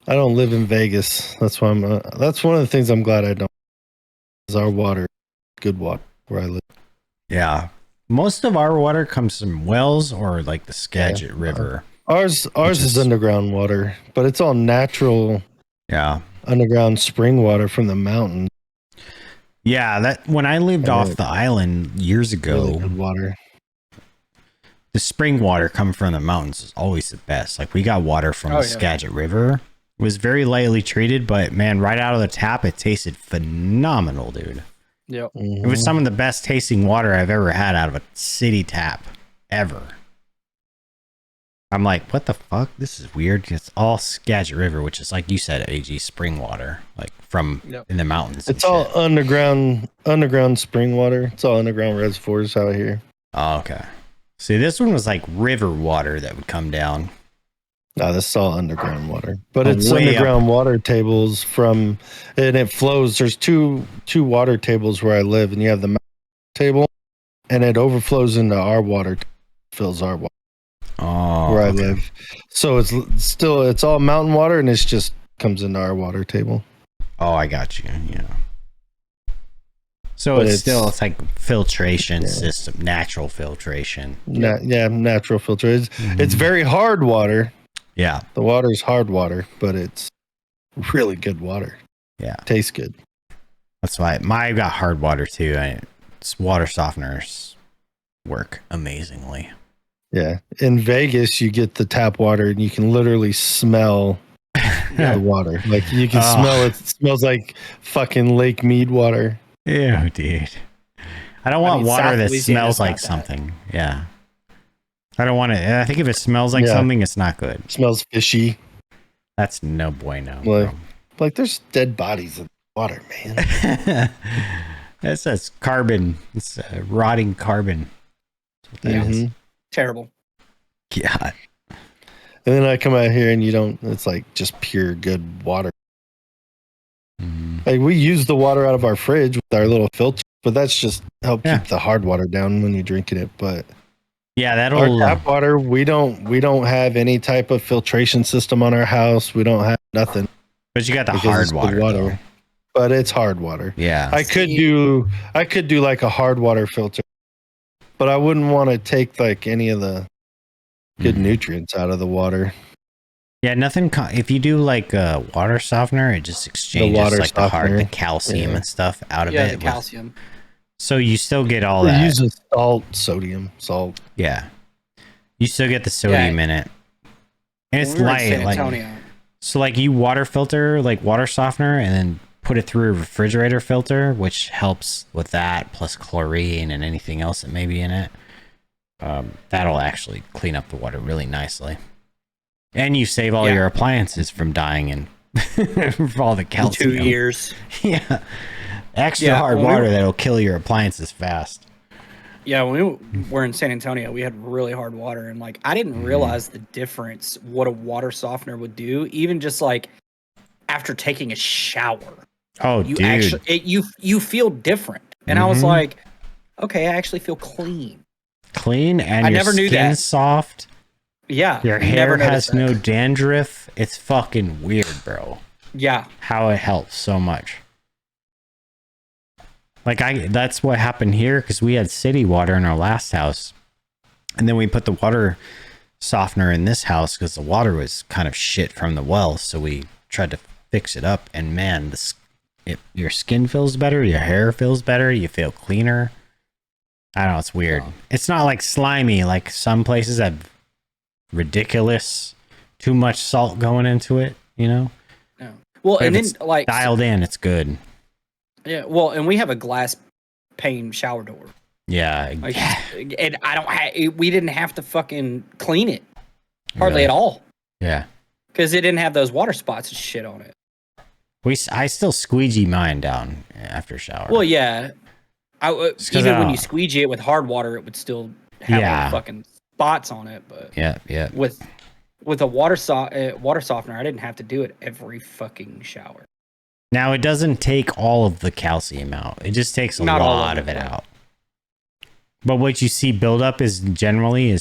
I don't live in Vegas. That's why that's one of the things I'm glad I don't. Is our water good water where I live? Yeah, most of our water comes from wells or like the Skagit River. Ours is underground water, but it's all natural. Yeah, underground spring water from the mountains. Yeah, that when I lived off the island years ago, really good water. The spring water coming from the mountains is always the best. Like we got water from the Skagit River. It was very lightly treated, but man, right out of the tap, it tasted phenomenal, dude. Yep. It was some of the best tasting water I've ever had out of a city tap ever. I'm like, what the fuck? This is weird. It's all Skagit River, which is like you said, AG spring water, like from in the mountains. It's all underground spring water. It's all underground reservoirs out here. Oh, okay. See, this one was like river water that would come down. No, this is all underground water, but it's underground water tables and it flows. There's two water tables where I live, and you have the mountain table, and it overflows into our water, fills our water. Oh, where I live. So it's all mountain water, and it's just comes into our water table. Oh, I got you. Yeah. So it's like filtration system, natural filtration. Natural filtration. It's very hard water. Yeah. The water's hard water, but it's really good water. Yeah. Tastes good. That's why I got hard water too. Water softeners work amazingly. Yeah. In Vegas, you get the tap water and you can literally smell the water. Like you can smell it. It smells like fucking Lake Mead water. Ew, dude. I don't want water that smells like something. Yeah. I don't want it. I think if it smells like something, it's not good. It smells fishy. That's no bueno. Like there's dead bodies in the water, man. That's carbon. It's rotting carbon. That's what that is. Terrible. Yeah. And then I come out here and it's like just pure good water. Like we use the water out of our fridge with our little filter, but that's just help keep the hard water down when you're drinking it. But our tap water, we don't have any type of filtration system on our house. We don't have nothing. But you got the hard water. But it's hard water. Yeah. I could do like a hard water filter, but I wouldn't want to take like any of the good nutrients out of the water. Yeah, nothing. If you do like a water softener, it just exchanges like the calcium and stuff out of it. Yeah, the calcium. So you still get all It that. uses sodium, salt. Yeah, you still get the sodium in it, and it's light. So like you water filter like water softener, and then put it through a refrigerator filter, which helps with that, plus chlorine and anything else that may be in it. That'll actually clean up the water really nicely. And you save all your appliances from dying in for all the calcium. 2 years. Yeah. Extra hard water that'll kill your appliances fast. Yeah, when we were in San Antonio, we had really hard water. And like, I didn't realize the difference what a water softener would do, even just like after taking a shower. Oh, you dude. Actually, you feel different. And I was like, okay, I actually feel clean. Clean and I your never knew skin's that. soft. Yeah. Your hair has no dandruff. It's fucking weird, bro. Yeah. How it helps so much. Like that's what happened here because we had city water in our last house. And then we put the water softener in this house because the water was kind of shit from the well. So we tried to fix it up. And man, your skin feels better. Your hair feels better. You feel cleaner. I don't know. It's weird. Oh. It's not like slimy like some places have ridiculous too much salt going into it, you know. No. Well, but and then like dialed in, it's good. Yeah, well, and we have a glass pane shower door. Yeah, like, and we didn't have to fucking clean it hardly at all. Yeah, because it didn't have those water spots and shit on it. I still squeegee mine down after shower. Well, yeah, even when you squeegee it with hard water, it would still have like fucking spots on it. But yeah, with a water softener, I didn't have to do it every fucking shower. Now it doesn't take all of the calcium out; it just takes a lot of it out. But what you see buildup is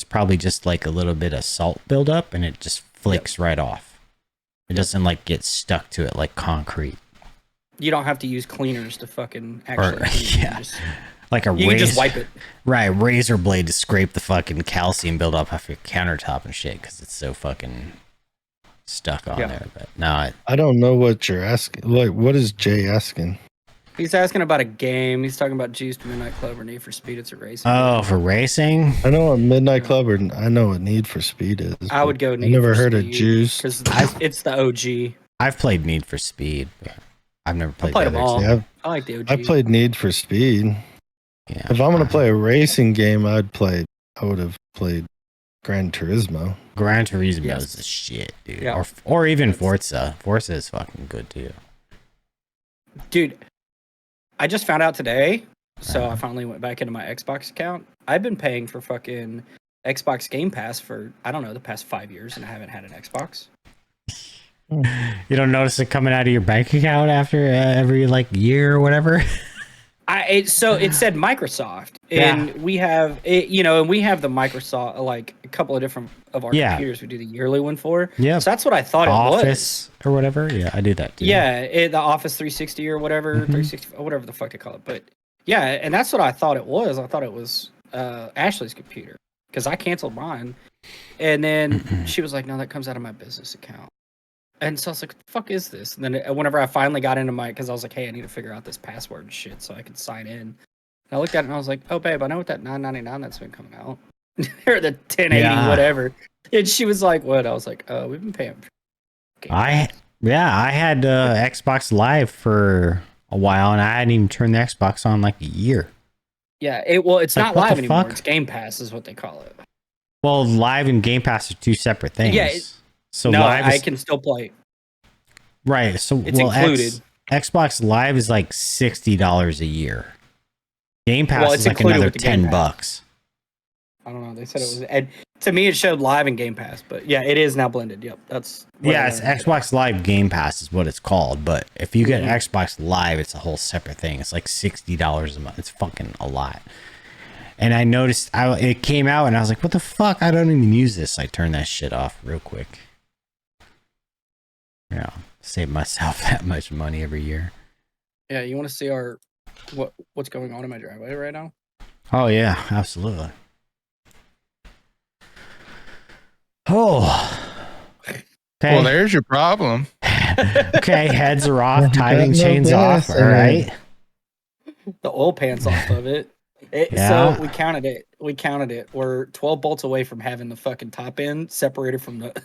probably just like a little bit of salt buildup, and it just flicks right off. It doesn't like get stuck to it like concrete. You don't have to use cleaners to fucking actually. Like a razor, you can just wipe it. Right, razor blade to scrape the fucking calcium buildup off your countertop and shit because it's so fucking stuck on there. But no, I don't know what you're asking. Like, what is Jay asking? He's asking about a game. He's talking about Juiced, Midnight Club, or Need for Speed. It's a racing. Oh, for racing? I know what Midnight Club or I know what Need for Speed is. I would go Need I never for heard Speed of Juice because it's the OG. I've played Need for Speed, but I've never played them all. Yeah, I like the OG. I played Need for Speed. Yeah. If I'm gonna play a racing game, I would have played Gran Turismo. Gran Turismo is the shit, dude. Yeah. Or even Forza. Forza is fucking good too. Dude, I just found out today, so I finally went back into my Xbox account. I've been paying for fucking Xbox Game Pass for, I don't know, the past 5 years, and I haven't had an Xbox. You don't notice it coming out of your bank account after every like year or whatever? So it said Microsoft, and we have it, and we have the Microsoft, like a couple of different of our computers we do the yearly one for. Yeah. So that's what I thought Office it was. Or whatever. Yeah, I do that too. Yeah, the Office 360 or whatever, 360, whatever the fuck they call it. But yeah, and that's what I thought it was. I thought it was Ashley's computer because I canceled mine, and then she was like, "No, that comes out of my business account." And so I was like, what the fuck is this? And then whenever I finally got into because I was like, hey, I need to figure out this password and shit so I can sign in. And I looked at it and I was like, oh, babe, I know what that $9.99 that's been coming out. Or the $10.80, whatever. And she was like, what? I was like, we've been paying. I had Xbox Live for a while and I hadn't even turned the Xbox on like a year. Yeah, it's like, not live anymore. Fuck? It's Game Pass is what they call it. Well, Live and Game Pass are two separate things. Yeah, so no, Live I can still play. Right. So it's included. Xbox Live is like $60 a year. Game Pass is like another $10. I don't know. They said it was, and to me it showed Live and Game Pass, but yeah, it is now blended. Yep, that's it's Xbox Live Game Pass is what it's called. But if you get Xbox Live, it's a whole separate thing. It's like $60 a month. It's fucking a lot. And I noticed it came out and I was like, what the fuck? I don't even use this. I turned that shit off real quick. Yeah, save myself that much money every year. Yeah, you want to see what's going on in my driveway right now? Oh yeah, absolutely. Oh, Well, there's your problem. Okay, heads are off, timing no chains off. gas All in right. The oil pan's off of it. Yeah. So we counted it. We're 12 bolts away from having the fucking top end separated from the.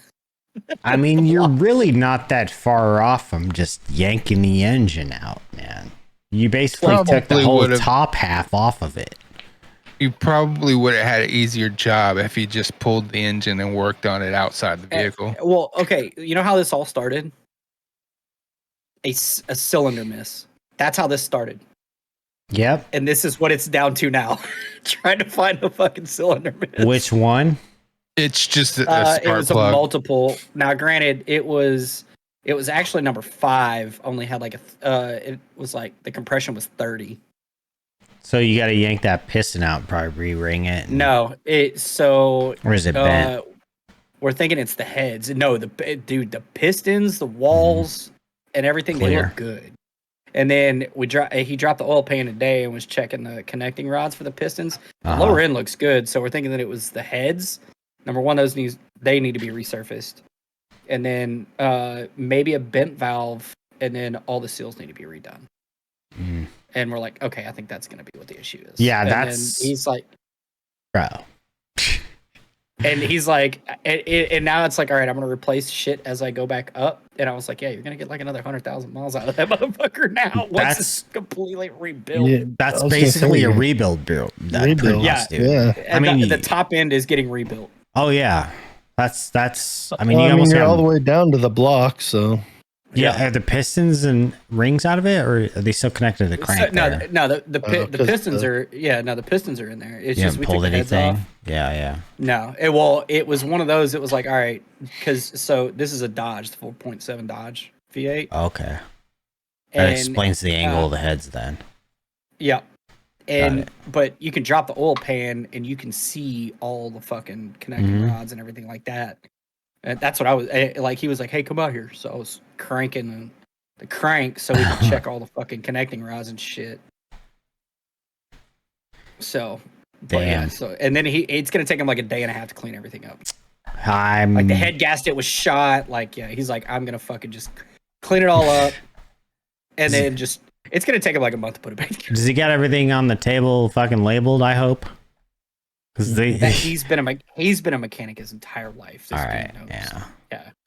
I mean, you're really not that far off from just yanking the engine out, man. You basically took the Probably whole would've- top half off of it. You probably would have had an easier job if you just pulled the engine and worked on it outside the vehicle. Well, okay. You know how this all started? A cylinder miss. That's how this started. Yep. And this is what it's down to now. Trying to find the fucking cylinder miss. Which one? It's just a spark it was plug. a multiple. Now, granted, it was actually number 5. Only had like it was like the compression was 30. So you got to yank that piston out and probably re-ring it. No, Or is it bent? We're thinking it's the heads. No, the pistons, the walls, and everything they Clear. look good. And then he dropped the oil pan today and was checking the connecting rods for the pistons. The lower end looks good, so we're thinking that it was the heads. Number one, they need to be resurfaced, and then maybe a bent valve, and then all the seals need to be redone. Mm. And we're like, okay, I think that's going to be what the issue is. Yeah, and that's. then he's like, Bro. and he's like, and now it's like, all right, I'm going to replace shit as I go back up. And I was like, yeah, you're going to get like another 100,000 miles out of that motherfucker now once it's completely rebuilt. Yeah, That's I was gonna basically say, a rebuild build. Rebuild. Yeah. Yeah. I mean, the top end is getting rebuilt. Oh yeah, that's. I mean, Well, you almost you're got all the way down to the block, so Yeah, are the pistons and rings out of it, or are they still connected to the crank? No, there? no, the 'cause pistons are the pistons are in there. It's You just haven't we pulled took the heads anything. off. Yeah. No, it was one of those. It was like, all right, because this is a Dodge, the 4.7 Dodge V8. Okay, that explains the angle of the heads then. Yeah, but you can drop the oil pan and you can see all the fucking connecting rods and everything like that. And that's what I was like. He was like, "Hey, come out here." So I was cranking the crank so we could check all the fucking connecting rods and shit. So, but yeah. So and then it's gonna take him like a day and a half to clean everything up. Like the head gasket was shot. Like he's like, I'm gonna fucking just clean it all up, and then just it's gonna take him like a month to put it back together. Does he got everything on the table fucking labeled? I hope. Because he's been a mechanic his entire life. All right. Yeah.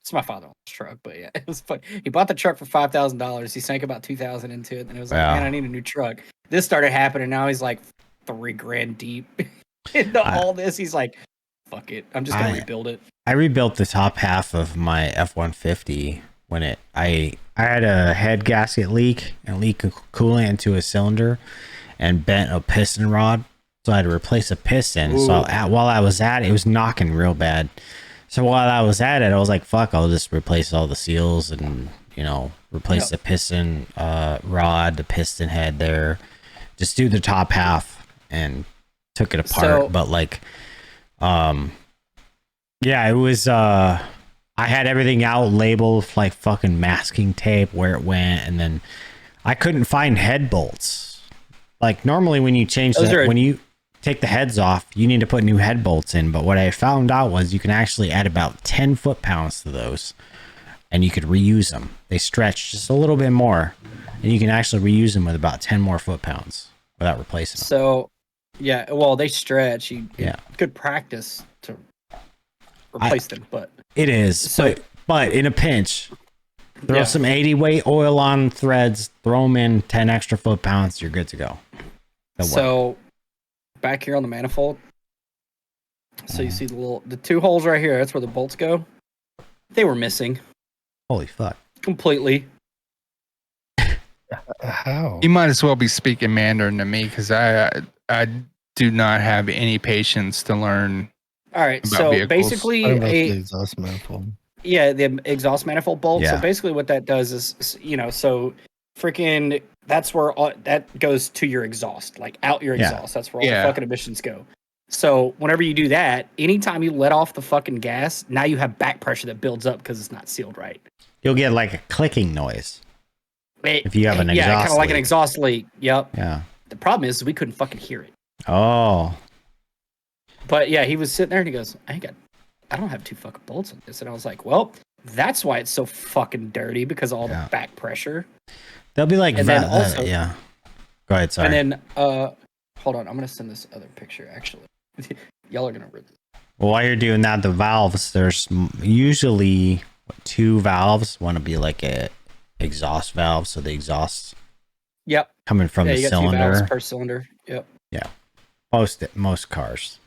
It's my father's truck, but yeah, it was fun. He bought the truck for $5,000. He sank about $2,000 into it, and it was like, man, I need a new truck. This started happening. Now he's like $3,000 deep into all this. He's like, fuck it, I'm just gonna rebuild it. I rebuilt the top half of my F-150 when I had a head gasket leak and leak coolant into a cylinder and bent a piston rod. So I had to replace a piston. Ooh. So while I was at it, it was knocking real bad. So while I was at it, I was like, fuck, I'll just replace all the seals and, replace the piston rod, the piston head there. Just do the top half and took it apart. But it was, I had everything out labeled like fucking masking tape where it went. And then I couldn't find head bolts. Like normally when you change when you take the heads off, you need to put new head bolts in. But what I found out was you can actually add about 10 foot-pounds to those and you could reuse them. They stretch just a little bit more and you can actually reuse them with about 10 more foot-pounds without replacing them. So, yeah, well, they stretch. Good practice to replace them, but it is. So, but in a pinch, throw some 80 weight oil on threads, throw them in 10 extra foot-pounds, you're good to go. So back here on the manifold, so you see the 2 holes right here, that's where the bolts go. They were missing. Holy fuck. Completely. How? You might as well be speaking Mandarin to me because I do not have any patience to learn. All right, so vehicles. Basically the exhaust manifold. Yeah, the exhaust manifold bolt. Yeah. So basically what that does is, so freaking that's where that goes to your exhaust, like out your exhaust. That's where all the fucking emissions go. So whenever you do that, anytime you let off the fucking gas, now you have back pressure that builds up because it's not sealed right. You'll get like a clicking noise if you have an exhaust kind of like leak. an exhaust leak. Yep. Yeah. The problem is we couldn't fucking hear it. Oh. But yeah, he was sitting there and he goes, I don't have 2 fucking bolts on this. And I was like, well, That's why it's so fucking dirty, because of all the back pressure. They'll be like, and then also, yeah. Go ahead, sorry. And then, hold on, I'm gonna send this other picture. Actually, y'all are gonna read this. Well, while you're doing that, the valves, there's usually 2 valves. One will be like a exhaust valve, so the exhaust. Yep. Coming from the you got cylinder. 2 valves per cylinder. Yep. Yeah. Most cars.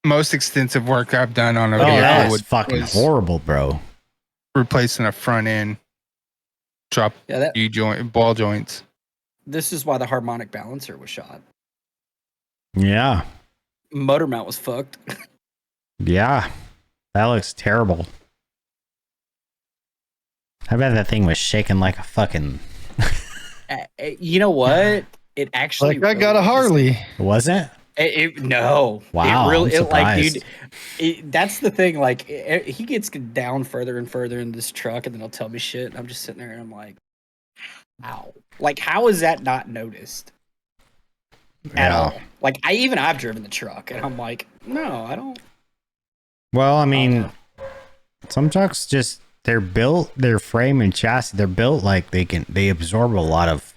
Most extensive work I've done on a vehicle was fucking horrible, bro. Replacing a front end, ball joints. This is why the harmonic balancer was shot. Yeah. Motor mount was fucked. Yeah. That looks terrible. I bet that thing was shaking like a fucking. You know what? It actually. Like I got a Harley. Was it? No. Wow. It really, I'm surprised. that's the thing. Like, he gets down further and further in this truck, and then he'll tell me shit. And I'm just sitting there, and I'm like, "How? Like, how is that not noticed at all? Like, I've driven the truck, and I'm like, no, I don't." Well, I mean, some trucks just they're built, their frame and chassis, they're built like they absorb a lot of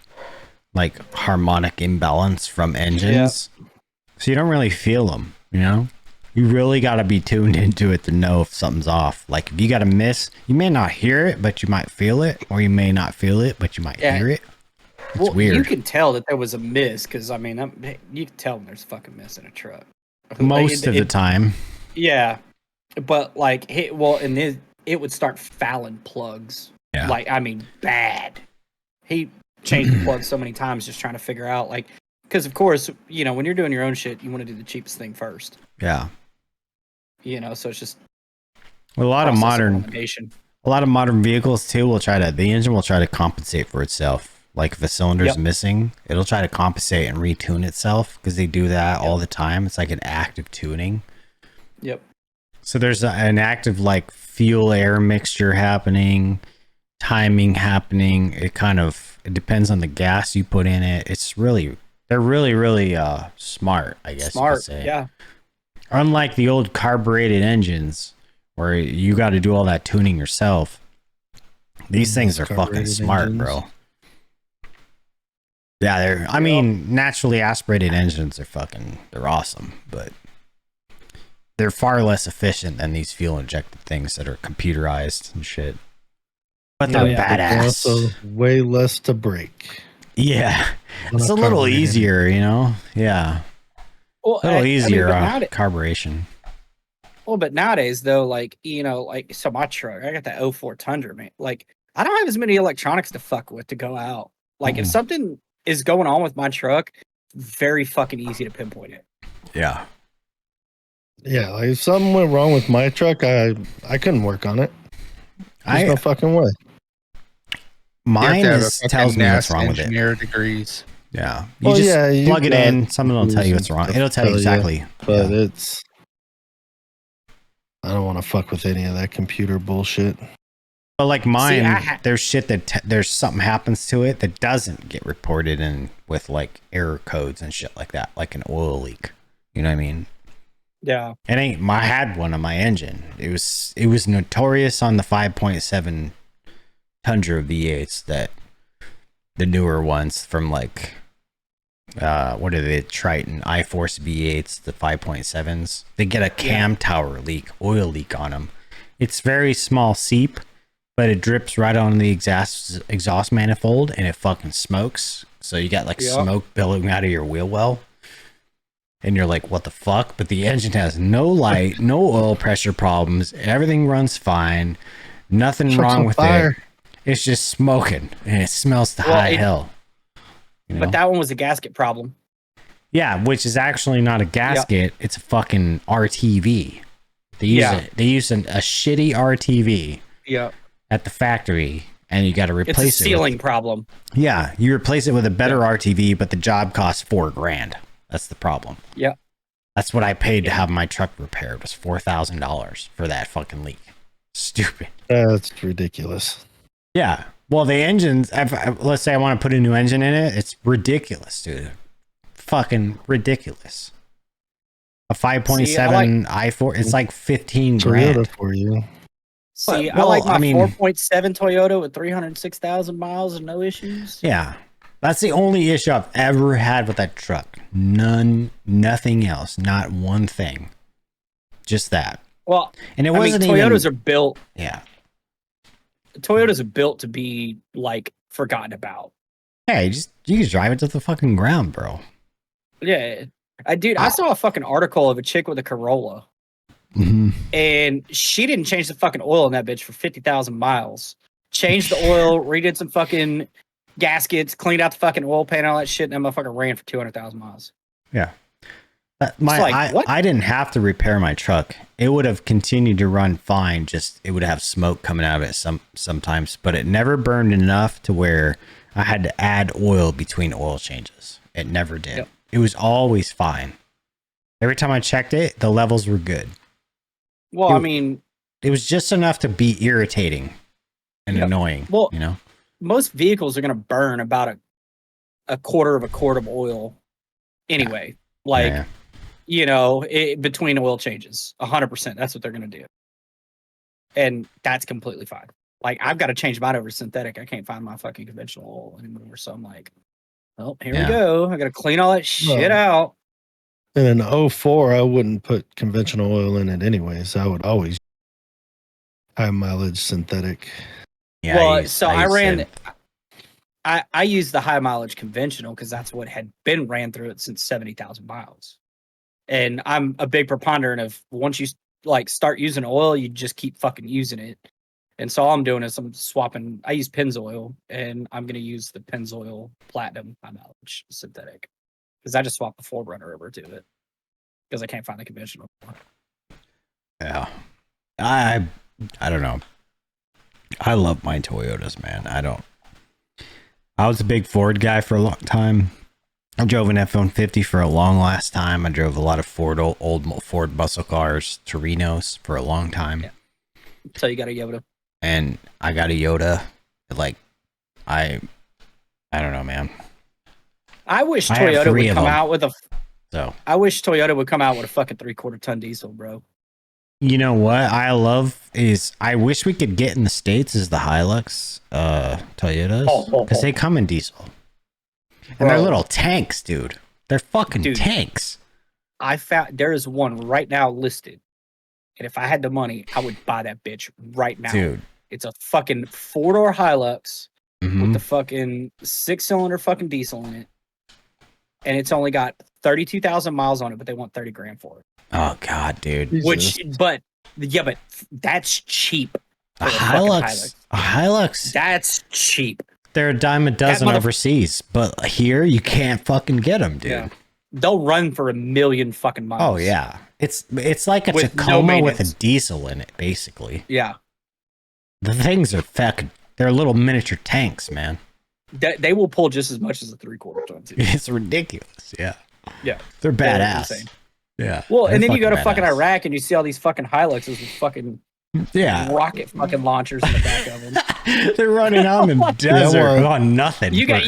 like harmonic imbalance from engines. Yeah. So you don't really feel them, you know? You really got to be tuned into it to know if something's off. Like if you got a miss, you may not hear it, but you might feel it, or you may not feel it, but you might hear it. It's weird. You can tell that there was a miss because I mean, you can tell when there's a fucking miss in a truck. Most of the time. Yeah, but like, it would start fouling plugs. Yeah. Like, I mean, bad. He changed the plugs so many times just trying to figure out like. Because of course, you know, when you're doing your own shit, you want to do the cheapest thing first. Yeah. You know, so it's just a lot of modern vehicles too the engine will try to compensate for itself. Like if a cylinder's missing, it'll try to compensate and retune itself because they do that all the time. It's like an active tuning. Yep. So there's an active like fuel air mixture happening, timing happening. It depends on the gas you put in it. They're really smart, I guess you could say. Yeah. Unlike the old carbureted engines where you got to do all that tuning yourself. These things are fucking smart, bro. Yeah, I mean, naturally aspirated engines they're awesome, but they're far less efficient than these fuel injected things that are computerized and shit. But they're badass. Also way less to break. Yeah, it's a little easier, you know? Yeah. Well, a little easier carburation. Well, but nowadays, though, like, you know, like, so my truck, I got that 04 Tundra, man. Like, I don't have as many electronics to fuck with to go out. Like, if something is going on with my truck, very fucking easy to pinpoint it. Yeah. Yeah, like if something went wrong with my truck, I couldn't work on it. There's no fucking way. Mine tells me what's wrong with it. Degrees. Yeah. You plug it in. Someone will tell you what's wrong. It'll tell you exactly. But I don't want to fuck with any of that computer bullshit. But like mine, there's shit there's something happens to it that doesn't get reported in with like error codes and shit like that, like an oil leak. You know what I mean? Yeah. I had one on my engine. It was notorious on the 5.7 Tundra V8s, that the newer ones from like what are they, Triton iForce V8s, the 5.7s, they get a cam tower leak, oil leak on them. It's very small seep, but it drips right on the exhaust manifold and it fucking smokes. So you got like smoke billowing out of your wheel well. And you're like, what the fuck? But the engine has no light, no oil pressure problems. Everything runs fine. Nothing wrong with it. It's just smoking and it smells to high hell. You know? But that one was a gasket problem. Yeah, which is actually not a gasket. It's a fucking RTV. They use a shitty RTV at the factory, and you got to replace it. It's a sealing problem. Yeah, you replace it with a better RTV, but the job costs $4,000. That's the problem. Yeah. That's what I paid to have my truck repaired, was $4,000 for that fucking leak. Stupid. That's ridiculous. Yeah. Well, the engines, let's say I want to put a new engine in it. It's ridiculous, dude. Fucking ridiculous. A 5.7 i4, it's like $15,000 for you. See, I like my 4.7 Toyota with 306,000 miles and no issues. Yeah. That's the only issue I've ever had with that truck. Nothing else. Not one thing. Just that. Well, and it wasn't Toyotas are built. Yeah. Toyotas are built to be like forgotten about. Hey, you can drive it to the fucking ground, bro. Yeah. I saw a fucking article of a chick with a Corolla. Mm-hmm. And she didn't change the fucking oil in that bitch for 50,000 miles. Changed the oil, redid some fucking gaskets, cleaned out the fucking oil pan, all that shit, and that motherfucker ran for 200,000 miles. Yeah. I didn't have to repair my truck. It would have continued to run fine. Just it would have smoke coming out of it sometimes, but it never burned enough to where I had to add oil between oil changes. It never did. Yep. It was always fine. Every time I checked it, the levels were good. Well, it was just enough to be irritating and annoying. Well, most vehicles are going to burn about a quarter of a quart of oil anyway. Between oil changes, 100%. That's what they're going to do. And that's completely fine. Like, I've got to change mine over to synthetic. I can't find my fucking conventional oil anymore. So I'm like, well, here we go. I got to clean all that shit out. In an 04, I wouldn't put conventional oil in it anyways. I would always high mileage synthetic. Yeah, I used the high mileage conventional because that's what had been ran through it since 70,000 miles. And I'm a big proponent of once you start using oil, you just keep fucking using it. And so all I'm doing is I'm swapping. I use Pennzoil, and I'm going to use the Pennzoil Platinum high mileage synthetic because I just swapped the 4Runner over to it because I can't find the conventional. Yeah, I don't know. I love my Toyotas, man. I was a big Ford guy for a long time. I drove an F-150 for a long last time. I drove a lot of old Ford muscle cars, Torinos for a long time. Yeah. So you got a Yoda. And I got a Yoda. I don't know, man. I wish Toyota would come out with I wish Toyota would come out with a fucking 3/4 ton diesel, bro. You know what I love is I wish we could get in the States is the Hilux Toyotas because they come in diesel. And they're little tanks, dude. They're fucking tanks. I found there is one right now listed. And if I had the money, I would buy that bitch right now. Dude. It's a fucking 4-door Hilux with the fucking 6-cylinder fucking diesel in it. And it's only got 32,000 miles on it, but they want 30 grand for it. Oh god, dude. But that's cheap. A Hilux. That's cheap. They're a dime a dozen overseas, but here you can't fucking get them, dude. Yeah. They'll run for 1 million fucking miles. Oh yeah, it's like a Tacoma with a diesel in it, basically. Yeah, the things are they're little miniature tanks, man. They will pull just as much as a 3/4 ton. It's ridiculous. Yeah, they're badass. Yeah. Well, and then you go to fucking Iraq and you see all these fucking Hiluxes with fucking rocket fucking launchers in the back of them. They're running out in the desert on nothing. You got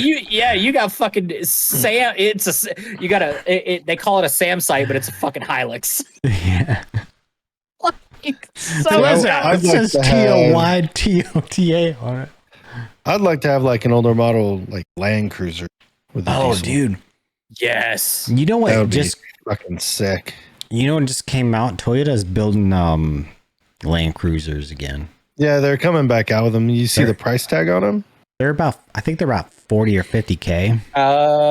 fucking Sam. They call it a Sam site, but it's a fucking Hilux. Yeah. So it says TOYTOTA on it. I'd like to have like an older model, like Land Cruiser. With diesel. Dude. Yes. You know what? That would be fucking sick. You know what just came out? Toyota's building Land Cruisers again. Yeah, they're coming back out with them. You see the price tag on them? I think they're about 40 or 50K.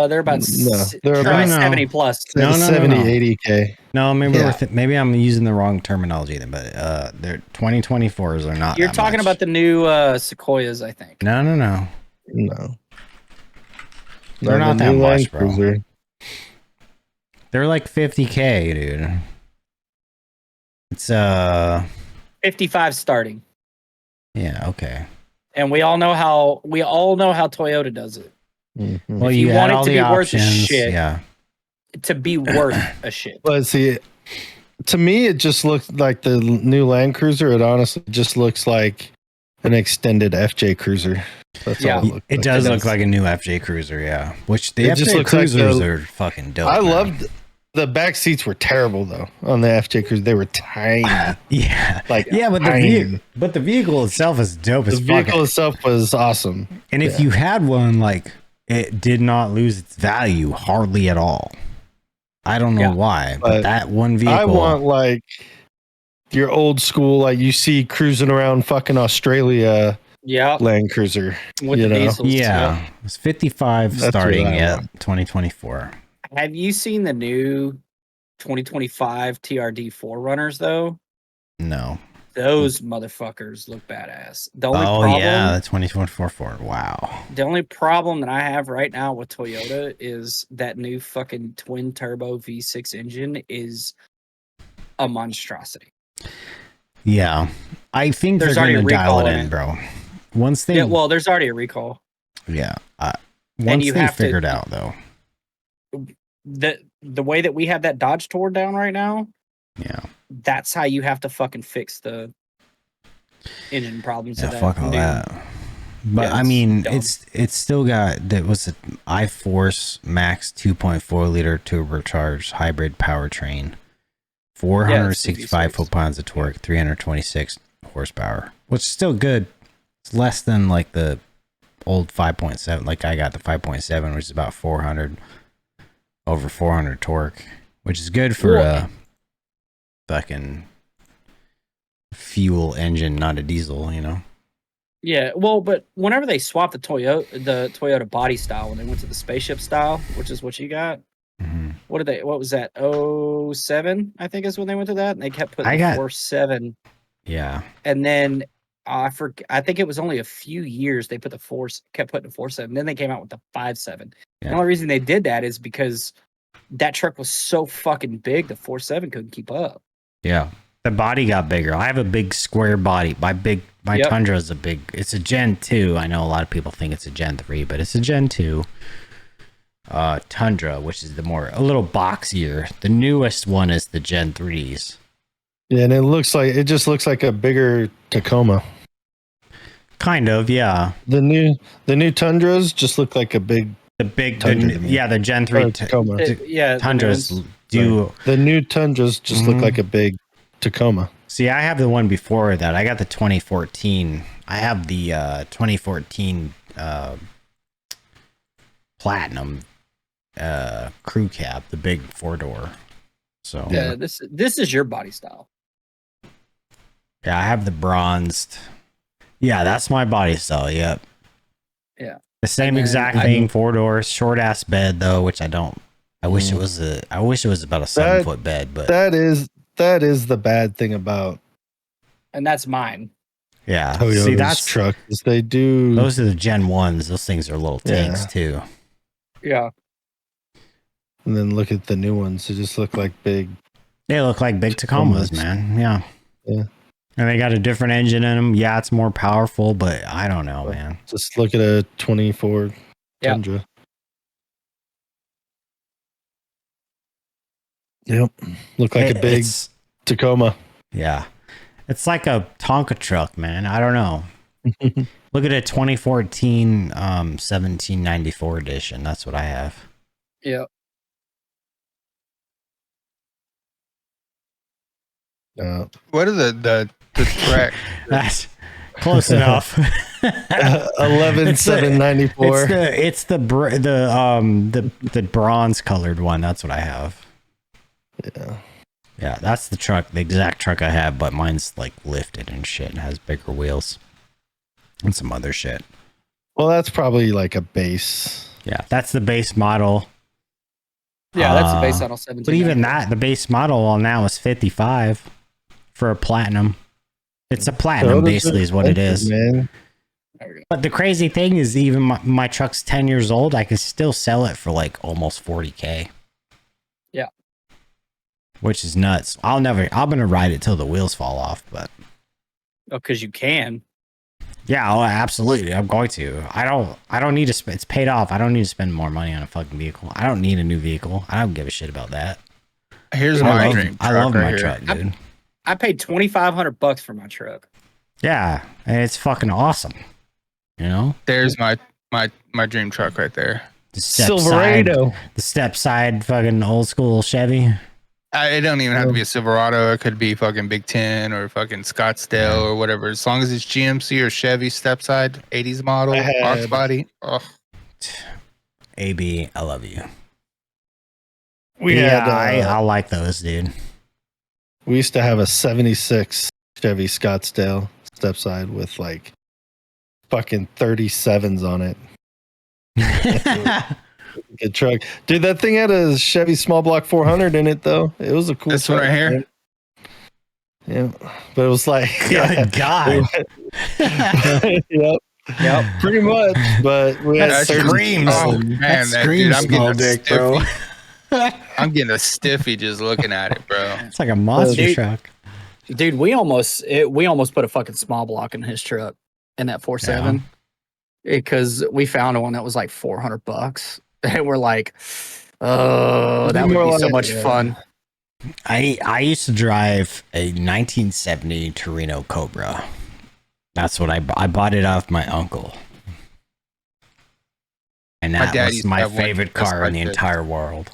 They're about 70 plus. No, 70, 80K. No, maybe I'm using the wrong terminology then, but they're 2024s are not. You're talking about the new Sequoias, I think. No. They're not that much, bro. Cruiser. They're like 50K, dude. It's 55 starting. Yeah, okay. And we all know how Toyota does it. Mm-hmm. Well, if you want it to be worth a shit, to be worth a shit. But see, to me, it just looks like the new Land Cruiser. It honestly just looks like an extended FJ Cruiser. That's all it does look like a new FJ Cruiser, yeah. Which the FJ Cruisers are fucking dope. I loved The back seats were terrible though on the FJ Cruiser. They were tiny. Yeah, Like but the vehicle itself is dope as the fuck. vehicle itself was awesome. And if you had one, like, it did not lose its value hardly at all. I don't know why, but that one vehicle. I want like your old school, like you see cruising around fucking Australia. Yeah, Land Cruiser. With the diesels. Yeah, it's 55 starting at 2024. Have you seen the new 2025 TRD 4Runners though? No. Those motherfuckers look badass. The only problem, the 2024 Ford. Wow. The only problem that I have right now with Toyota is that new fucking twin turbo V6 engine is a monstrosity. Yeah, I think they're going to dial it in, bro. Once they, there's already a recall. Yeah, once they figure it out, though. The way that we have that Dodge torn down right now, that's how you have to fucking fix the engine problems. Yeah, fuck all that. But I mean, it's still got that was an iForce Max 2.4 liter turbocharged hybrid powertrain, 465 foot-pounds of torque, 326 horsepower, which is still good. It's less than like the old 5.7. Like I got the 5.7, which is about 400 torque, which is good for a fucking fuel engine, not a diesel, you know. Yeah, well, but whenever they swapped the Toyota body style when they went to the spaceship style, which is what you got, what was that? 07, I think is when they went to that, and they kept putting the 4.7. Yeah, and then I think it was only a few years they kept putting the 4.7. Then they came out with the 5.7. The only reason they did that is because that truck was so fucking big, the 4.7 couldn't keep up. Yeah, the body got bigger. I have a big square body. My Tundra is it's a Gen 2. I know a lot of people think it's a Gen 3, but it's a Gen 2 Tundra, which is a little boxier. The newest one is the Gen 3s. Yeah, and it just looks like a bigger Tacoma. Kind of, yeah. The new Tundras just look like the Gen 3 Tacoma. Tundras do. The new Tundras just look like a big Tacoma. See, I have the one before that. I got the 2014. I have the 2014 Platinum crew cab, the big 4-door. So yeah, this is your body style. Yeah, I have the bronzed. Yeah, that's my body style. Yep. Yeah. The same exact thing. 4 doors, short ass bed though, which I don't. I wish it was about a 7-foot bed, but that is the bad thing about. And that's mine. Yeah. Toyota's see, that's trucks. They do. Those are the Gen 1s. Those things are little tanks too. Yeah. And then look at the new ones. They just look like big. They look like big Tacomas, man. Yeah. Yeah. And they got a different engine in them. Yeah, it's more powerful, but I don't know, man. Just look at a 24 Tundra. Yep. Look like a big Tacoma. Yeah. It's like a Tonka truck, man. I don't know. Look at a 2014 1794 edition. That's what I have. Yeah. What are the track? That's close enough. 11794. It's the bronze colored one. That's what I have. Yeah, that's the truck, the exact truck I have, but mine's like lifted and shit and has bigger wheels and some other shit. Well, that's probably like a base. Yeah, that's the base model. Yeah, that's the base model 17. But even that, the base model now is 55 for a platinum. It's a platinum, basically, is what it is. Man. But the crazy thing is, even my truck's 10 years old, I can still sell it for like almost $40K. Yeah. Which is nuts. I'm gonna ride it till the wheels fall off, but. Oh, because you can. Yeah, absolutely. I'm going to. I don't need to spend. It's paid off. I don't need to spend more money on a fucking vehicle. I don't need a new vehicle. I don't give a shit about that. Here's my dream. I love my truck, dude. I paid $2,500 for my truck. Yeah, and it's fucking awesome. You know. There's my dream truck right there. Silverado. The step side fucking old school Chevy. It don't even have to be a Silverado. It could be fucking Big Ten or fucking Scottsdale or whatever. As long as it's GMC or Chevy step side, 80s model, box body. Oh. AB, I love you. I like those, dude. We used to have a 76 Chevy Scottsdale step side with like fucking 37s on it. Good truck, dude. That thing had a Chevy small block 400 in it, though. It was a cool. This one right here. Yeah, but it was like, good God. Yep, pretty much. But we had screams. Oh man, that screams dude, I'm small getting dick, bro. I'm getting a stiffy just looking at it, bro. It's like a monster truck. Dude, we almost put a fucking small block in his truck in that 4.7 because we found one that was like $400, and we're like, oh, that would be so much fun. I used to drive a 1970 Torino Cobra. That's what I bought it off my uncle, and that was my favorite car in the entire world.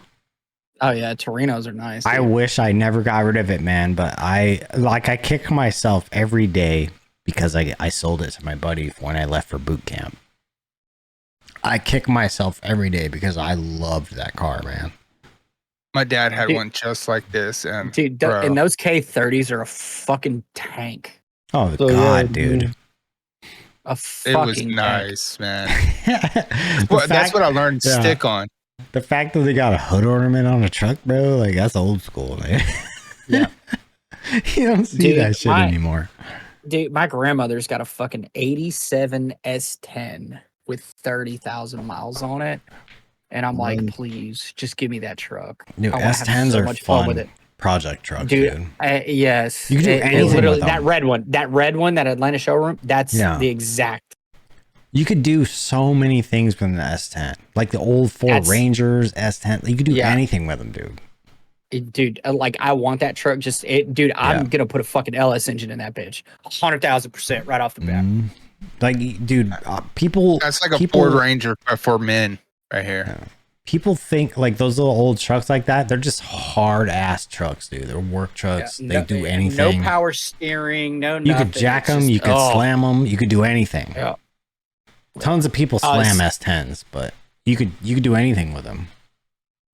Oh yeah, Torinos are nice. Dude. I wish I never got rid of it, man. But I kick myself every day because I sold it to my buddy when I left for boot camp. I kick myself every day because I loved that car, man. My dad had one just like this, and dude, and those K30s are a fucking tank. Oh God, dude. It was nice, man. That's what I learned. Stick on. The fact that they got a hood ornament on a truck, bro, like that's old school, man. Yeah. You don't see that shit anymore. Dude, my grandmother's got a fucking 87 S10 with 30,000 miles on it. And I'm like, please, just give me that truck. Dude, S10s are fun with it. Project truck, dude. Yes. You can do anything with them. That red one, that Atlanta showroom, that's the exact. You could do so many things with an S10. Like the old Ford Rangers, S10. You could do anything with them, dude. Dude, like I want that truck. I'm gonna put a fucking LS engine in that bitch, 100,000% right off the bat. Like, dude, people. That's like a Ford Ranger for men, right here. Yeah. People think like those little old trucks like that. They're just hard ass trucks, dude. They're work trucks. They do anything. No power steering. No. You could jack them. You could slam them. You could do anything. Yeah. Tons of people slam S10s, but you could do anything with them.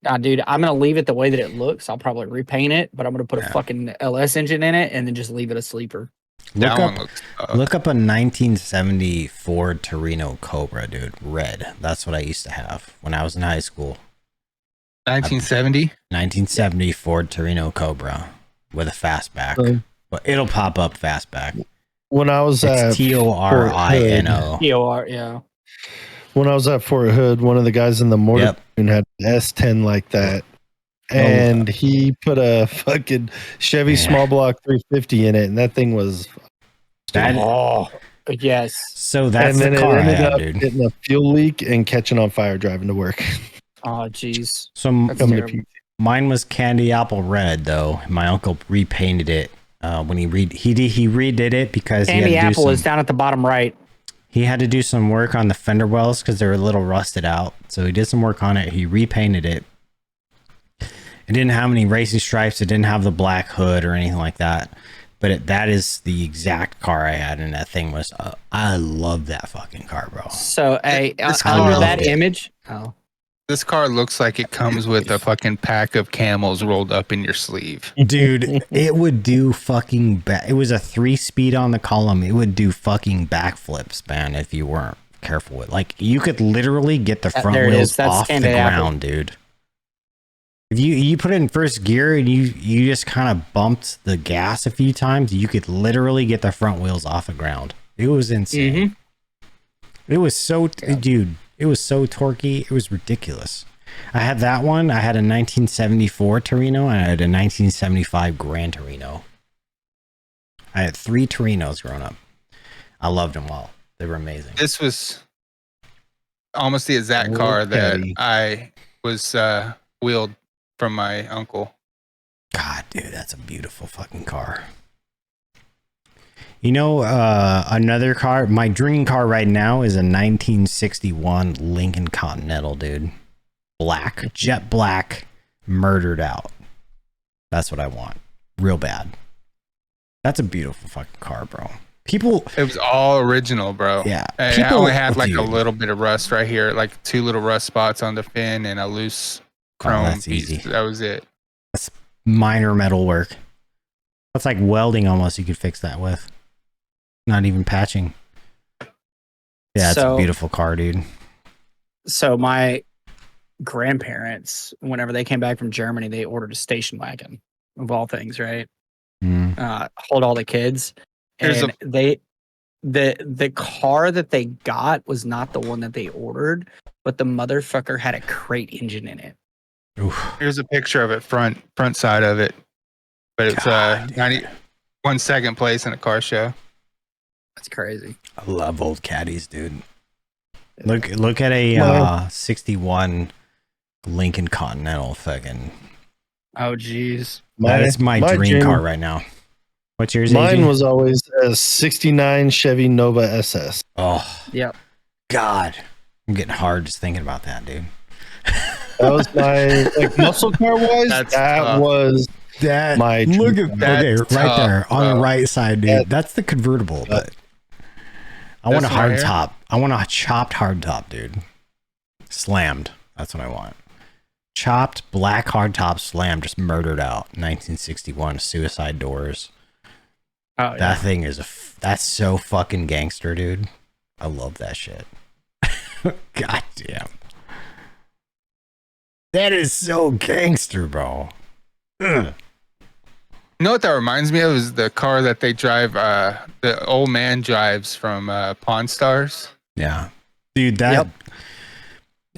Nah, dude, I'm gonna leave it the way that it looks. I'll probably repaint it, but I'm gonna put a fucking LS engine in it and then just leave it a sleeper. Look up a 1970 Ford Torino Cobra, dude. Red. That's what I used to have when I was in high school. 1970 Ford Torino Cobra with a fastback, but it'll pop up fastback. When I was at Torino. TOR, yeah. When I was at Fort Hood, one of the guys in the mortar had an S10 like that. And he put a fucking Chevy small block 350 in it, and that thing was yes. So that's the car I had, dude. Getting a fuel leak and catching on fire driving to work. Oh jeez. So mine was candy apple red, though. My uncle repainted it when he redid it because candy apple is down at the bottom right. He had to do some work on the fender wells because they were a little rusted out. So he did some work on it. He repainted it. It didn't have any racing stripes. It didn't have the black hood or anything like that. But that is the exact car I had, and that thing was. I love that fucking car, bro. So, under that image, this car looks like it comes with a fucking pack of Camels rolled up in your sleeve, dude. It would do fucking. It was a 3-speed on the column. It would do fucking backflips, man, if you weren't careful with. Like you could literally get the front wheels off the ground, dude. If you put it in first gear and you just kind of bumped the gas a few times, you could literally get the front wheels off the ground. It was insane. Mm-hmm. It was so, dude, it was so torquey. It was ridiculous. I had that one. I had a 1974 Torino and I had a 1975 Gran Torino. I had 3 Torinos growing up. I loved them all. They were amazing. This was almost the exact car that I was wheeled from my uncle. God, dude, that's a beautiful fucking car. You know, another car. My dream car right now is a 1961 Lincoln Continental, dude. Black, jet black, murdered out. That's what I want, real bad. That's a beautiful fucking car, bro. People, it was all original, bro. Yeah, I only had like a little bit of rust right here, like 2 little rust spots on the fin and a loose chrome that's piece. easy. That was it. That's minor metal work. That's like welding almost. You could fix that with. Not even patching. Yeah, it's a beautiful car, dude. So my grandparents, whenever they came back from Germany, they ordered a station wagon of all things, right? Hold all the kids. And the car that they got was not the one that they ordered, but the motherfucker had a crate engine in it. Oof. Here's a picture of it, front side of it. But it's 91 second place in a car show. That's crazy. I love old caddies, dude. Look at a 61 Lincoln Continental fucking. Oh jeez. That is my dream car right now. What's yours? Mine AJ? was always a 69 Chevy Nova SS. Oh. Yep. God. I'm getting hard just thinking about that, dude. That was my like muscle car wise. Was my look at that. Okay, right there on the right side, dude. That, that's the convertible, but I want a hard top. I want a chopped hard top, dude. Slammed. That's what I want. Chopped black hard top slammed, just murdered out. 1961 suicide doors. Oh, yeah. That thing is that's so fucking gangster, dude. I love that shit. God damn. That is so gangster, bro. Ugh. You know what that reminds me of is the car that they drive, the old man drives from Pawn Stars. Yeah. Dude, that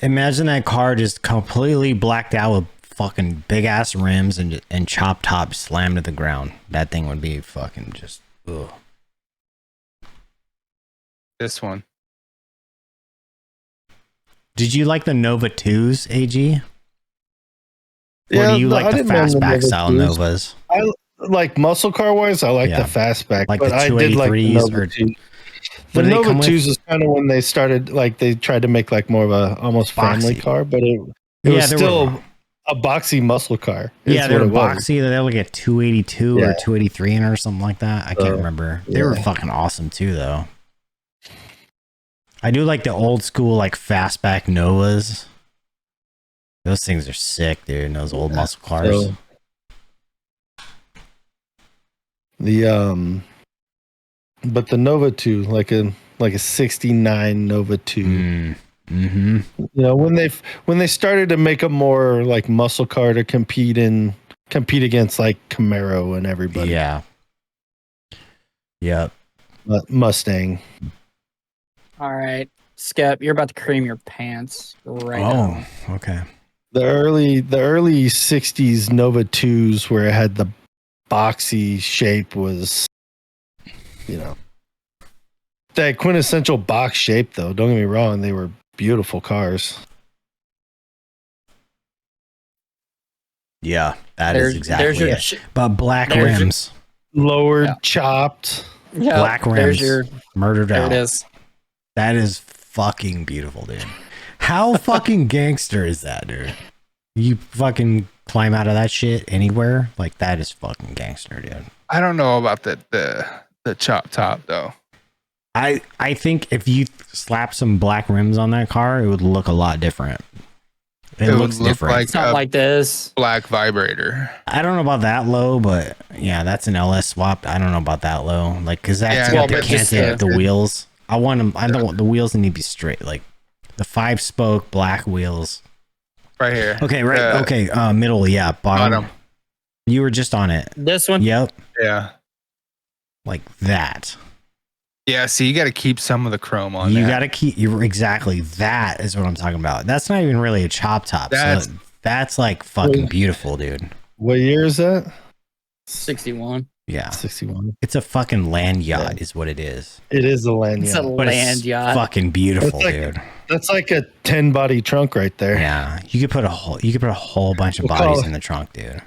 imagine that car just completely blacked out with fucking big ass rims and chop top slammed to the ground. That thing would be fucking just ugh. This one. Did you like the Nova 2s, AG? Yeah, or do you like the fastback style 2s. Novas? I like muscle car wise. I like the fastback, like but the I did like the 283s Nova or 2. The Nova 2s is kind of when they started, like they tried to make like more of a almost family car, but it was still a boxy muscle car. Yeah, they were boxy. They were like a 282 or 283 in or something like that. I can't remember. They were fucking awesome too, though. I do like the old school like fastback Novas. Those things are sick, dude. Those old muscle cars. So, but the Nova 2, like a 69 Nova 2. Mm-hmm. You know, when they started to make a more like muscle car to compete against like Camaro and everybody. Yeah. Yep. Mustang. All right, Skep, you're about to cream your pants right now. Oh, okay. The early 60s Nova 2s where it had the boxy shape was, you know, that quintessential box shape though. Don't get me wrong, they were beautiful cars. Yeah, is exactly it. But black rims. Lowered, chopped. Yeah, black rims. Murdered out. There it is. That is fucking beautiful, dude. How fucking gangster is that, dude? You fucking climb out of that shit anywhere? Like, that is fucking gangster, dude. I don't know about the chop top, though. I think if you slap some black rims on that car, it would look a lot different. It looks different. Like it's not like this. Black vibrator. I don't know about that low, but yeah, that's an LS swap. I don't know about that low. Like, because that's got the canted the wheels. I want them. I don't want the wheels need to be straight. Like the 5-spoke black wheels. Right here. Okay, right. Okay, middle. Yeah, bottom. You were just on it. This one. Yep. Yeah. Like that. Yeah. See, you got to keep some of the chrome on. You got to keep. You exactly. That is what I'm talking about. That's not even really a chop top. That's like fucking beautiful, dude. What year is that? 61. Yeah, 61. It's a fucking land yacht, is what it is. It is a land yacht. It's a land yacht. Fucking beautiful, dude. That's like a 10 body trunk right there. Yeah, you could put a whole bunch of bodies in the trunk, dude.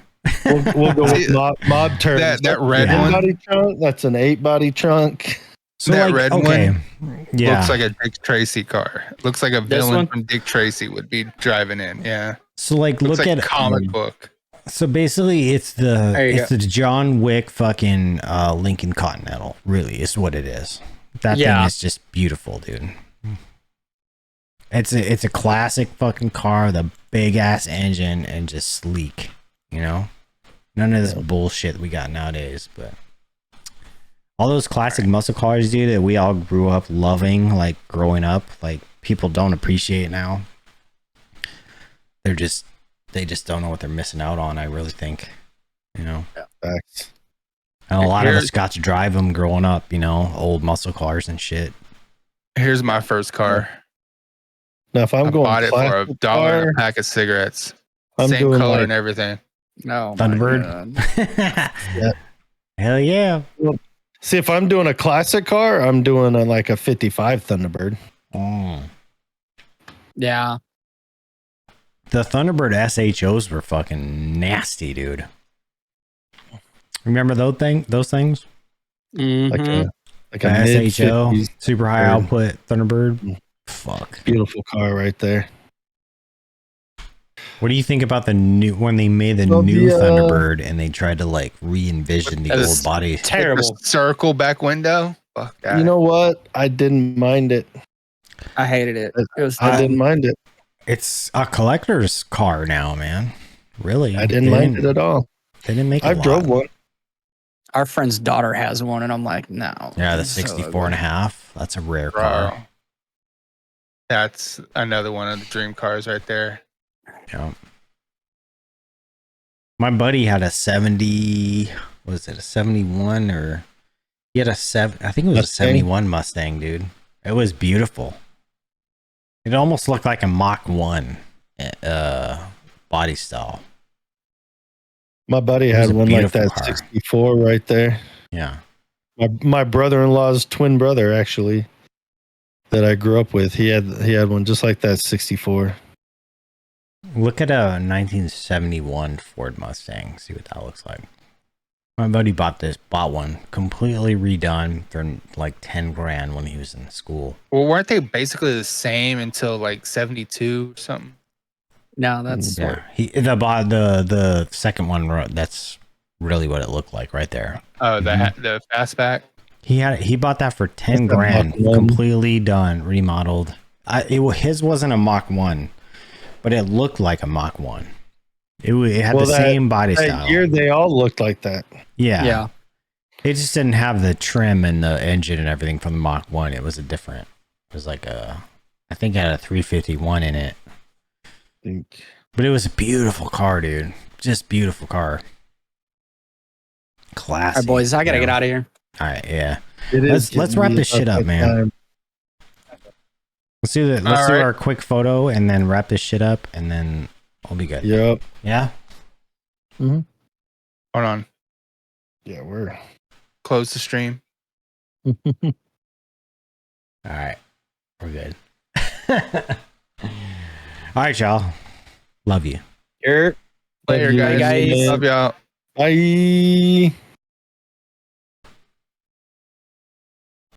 We'll go with mob terms. That red Yeah. one. Body trunk. That's an 8-body trunk. So That like, red okay, one yeah. looks like a Dick Tracy car. Looks like a This villain one? from Dick Tracy would be driving in. Yeah. So like, Looks look like at a comic book. So basically, it's the There you the John Wick fucking Lincoln Continental. Really, is what it is. That thing is just beautiful, dude. It's a classic fucking car, the big ass engine, and just sleek. You know, none of this bullshit we got nowadays. But all those classic muscle cars, dude, that we all grew up loving, like growing up, like people don't appreciate now. They just don't know what they're missing out on. I really think, you know. Facts. And a lot of us got to drive them growing up, you know, old muscle cars and shit. Here's my first car. Now, if I'm I going bought it for classic $1 car, and a pack of cigarettes. I'm Same doing color like- and everything. No, Thunderbird. Hell yeah. see, if I'm doing a classic car, I'm doing like a 55 Thunderbird. Oh. Yeah. The Thunderbird SHOs were fucking nasty, dude. Remember those things? Like a The SHO, mid-50s super high Bird. output Thunderbird. Fuck. beautiful car right there. What do you think about the new when they made the Well, new the, Thunderbird and they tried to like re-envision the That's old body? Terrible. The circle back window. Fuck that. You know what? I didn't mind it. I hated it. It was I didn't mind it. It's a collector's car now, man. Really? I didn't mind it at all. They didn't make. I drove one. Our friend's daughter has one, and I'm like, no. Yeah, the It's so 64 and a half. That's a rare Bro. car. That's another one of the dream cars right there. Yeah. My buddy had a 70. Was it a 71 or he had a 7? I think it was Mustang? a 71 Mustang, dude. It was beautiful. It almost looked like a Mach 1 body style. My buddy It was had a one like beautiful that car. 64 right there. Yeah. My brother-in-law's twin brother, actually, that I grew up with, he had one just like that 64. Look at a 1971 Ford Mustang. See what that looks like. My buddy bought one completely redone for like 10 grand when he was in school. Well, weren't they basically the same until like 72 or something? No, that's Yeah, the second one. That's really what it looked like right there. Oh, the fastback. He bought that for 10 That's a grand, Mach 1. completely done, remodeled. His wasn't a Mach 1, but it looked like a Mach 1. It had the same body style. That year, they all looked like that. Yeah. yeah. It just didn't have the trim and the engine and everything from the Mach 1. It was it was like I think it had a 351 in it. But it was a beautiful car, dude. Just beautiful car. Classic. All right, boys, I gotta get out of here. All right, yeah. It is Let's getting wrap me this shit up, that man. time. Let's do that. Let's do our quick photo and then wrap this shit up, and then I'll be good. Yep. Yeah. Hold on. Yeah, we're. Close the stream. All right. We're good. All right, y'all. Love you. Here. Later, Love you guys. guys. Love y'all. Bye.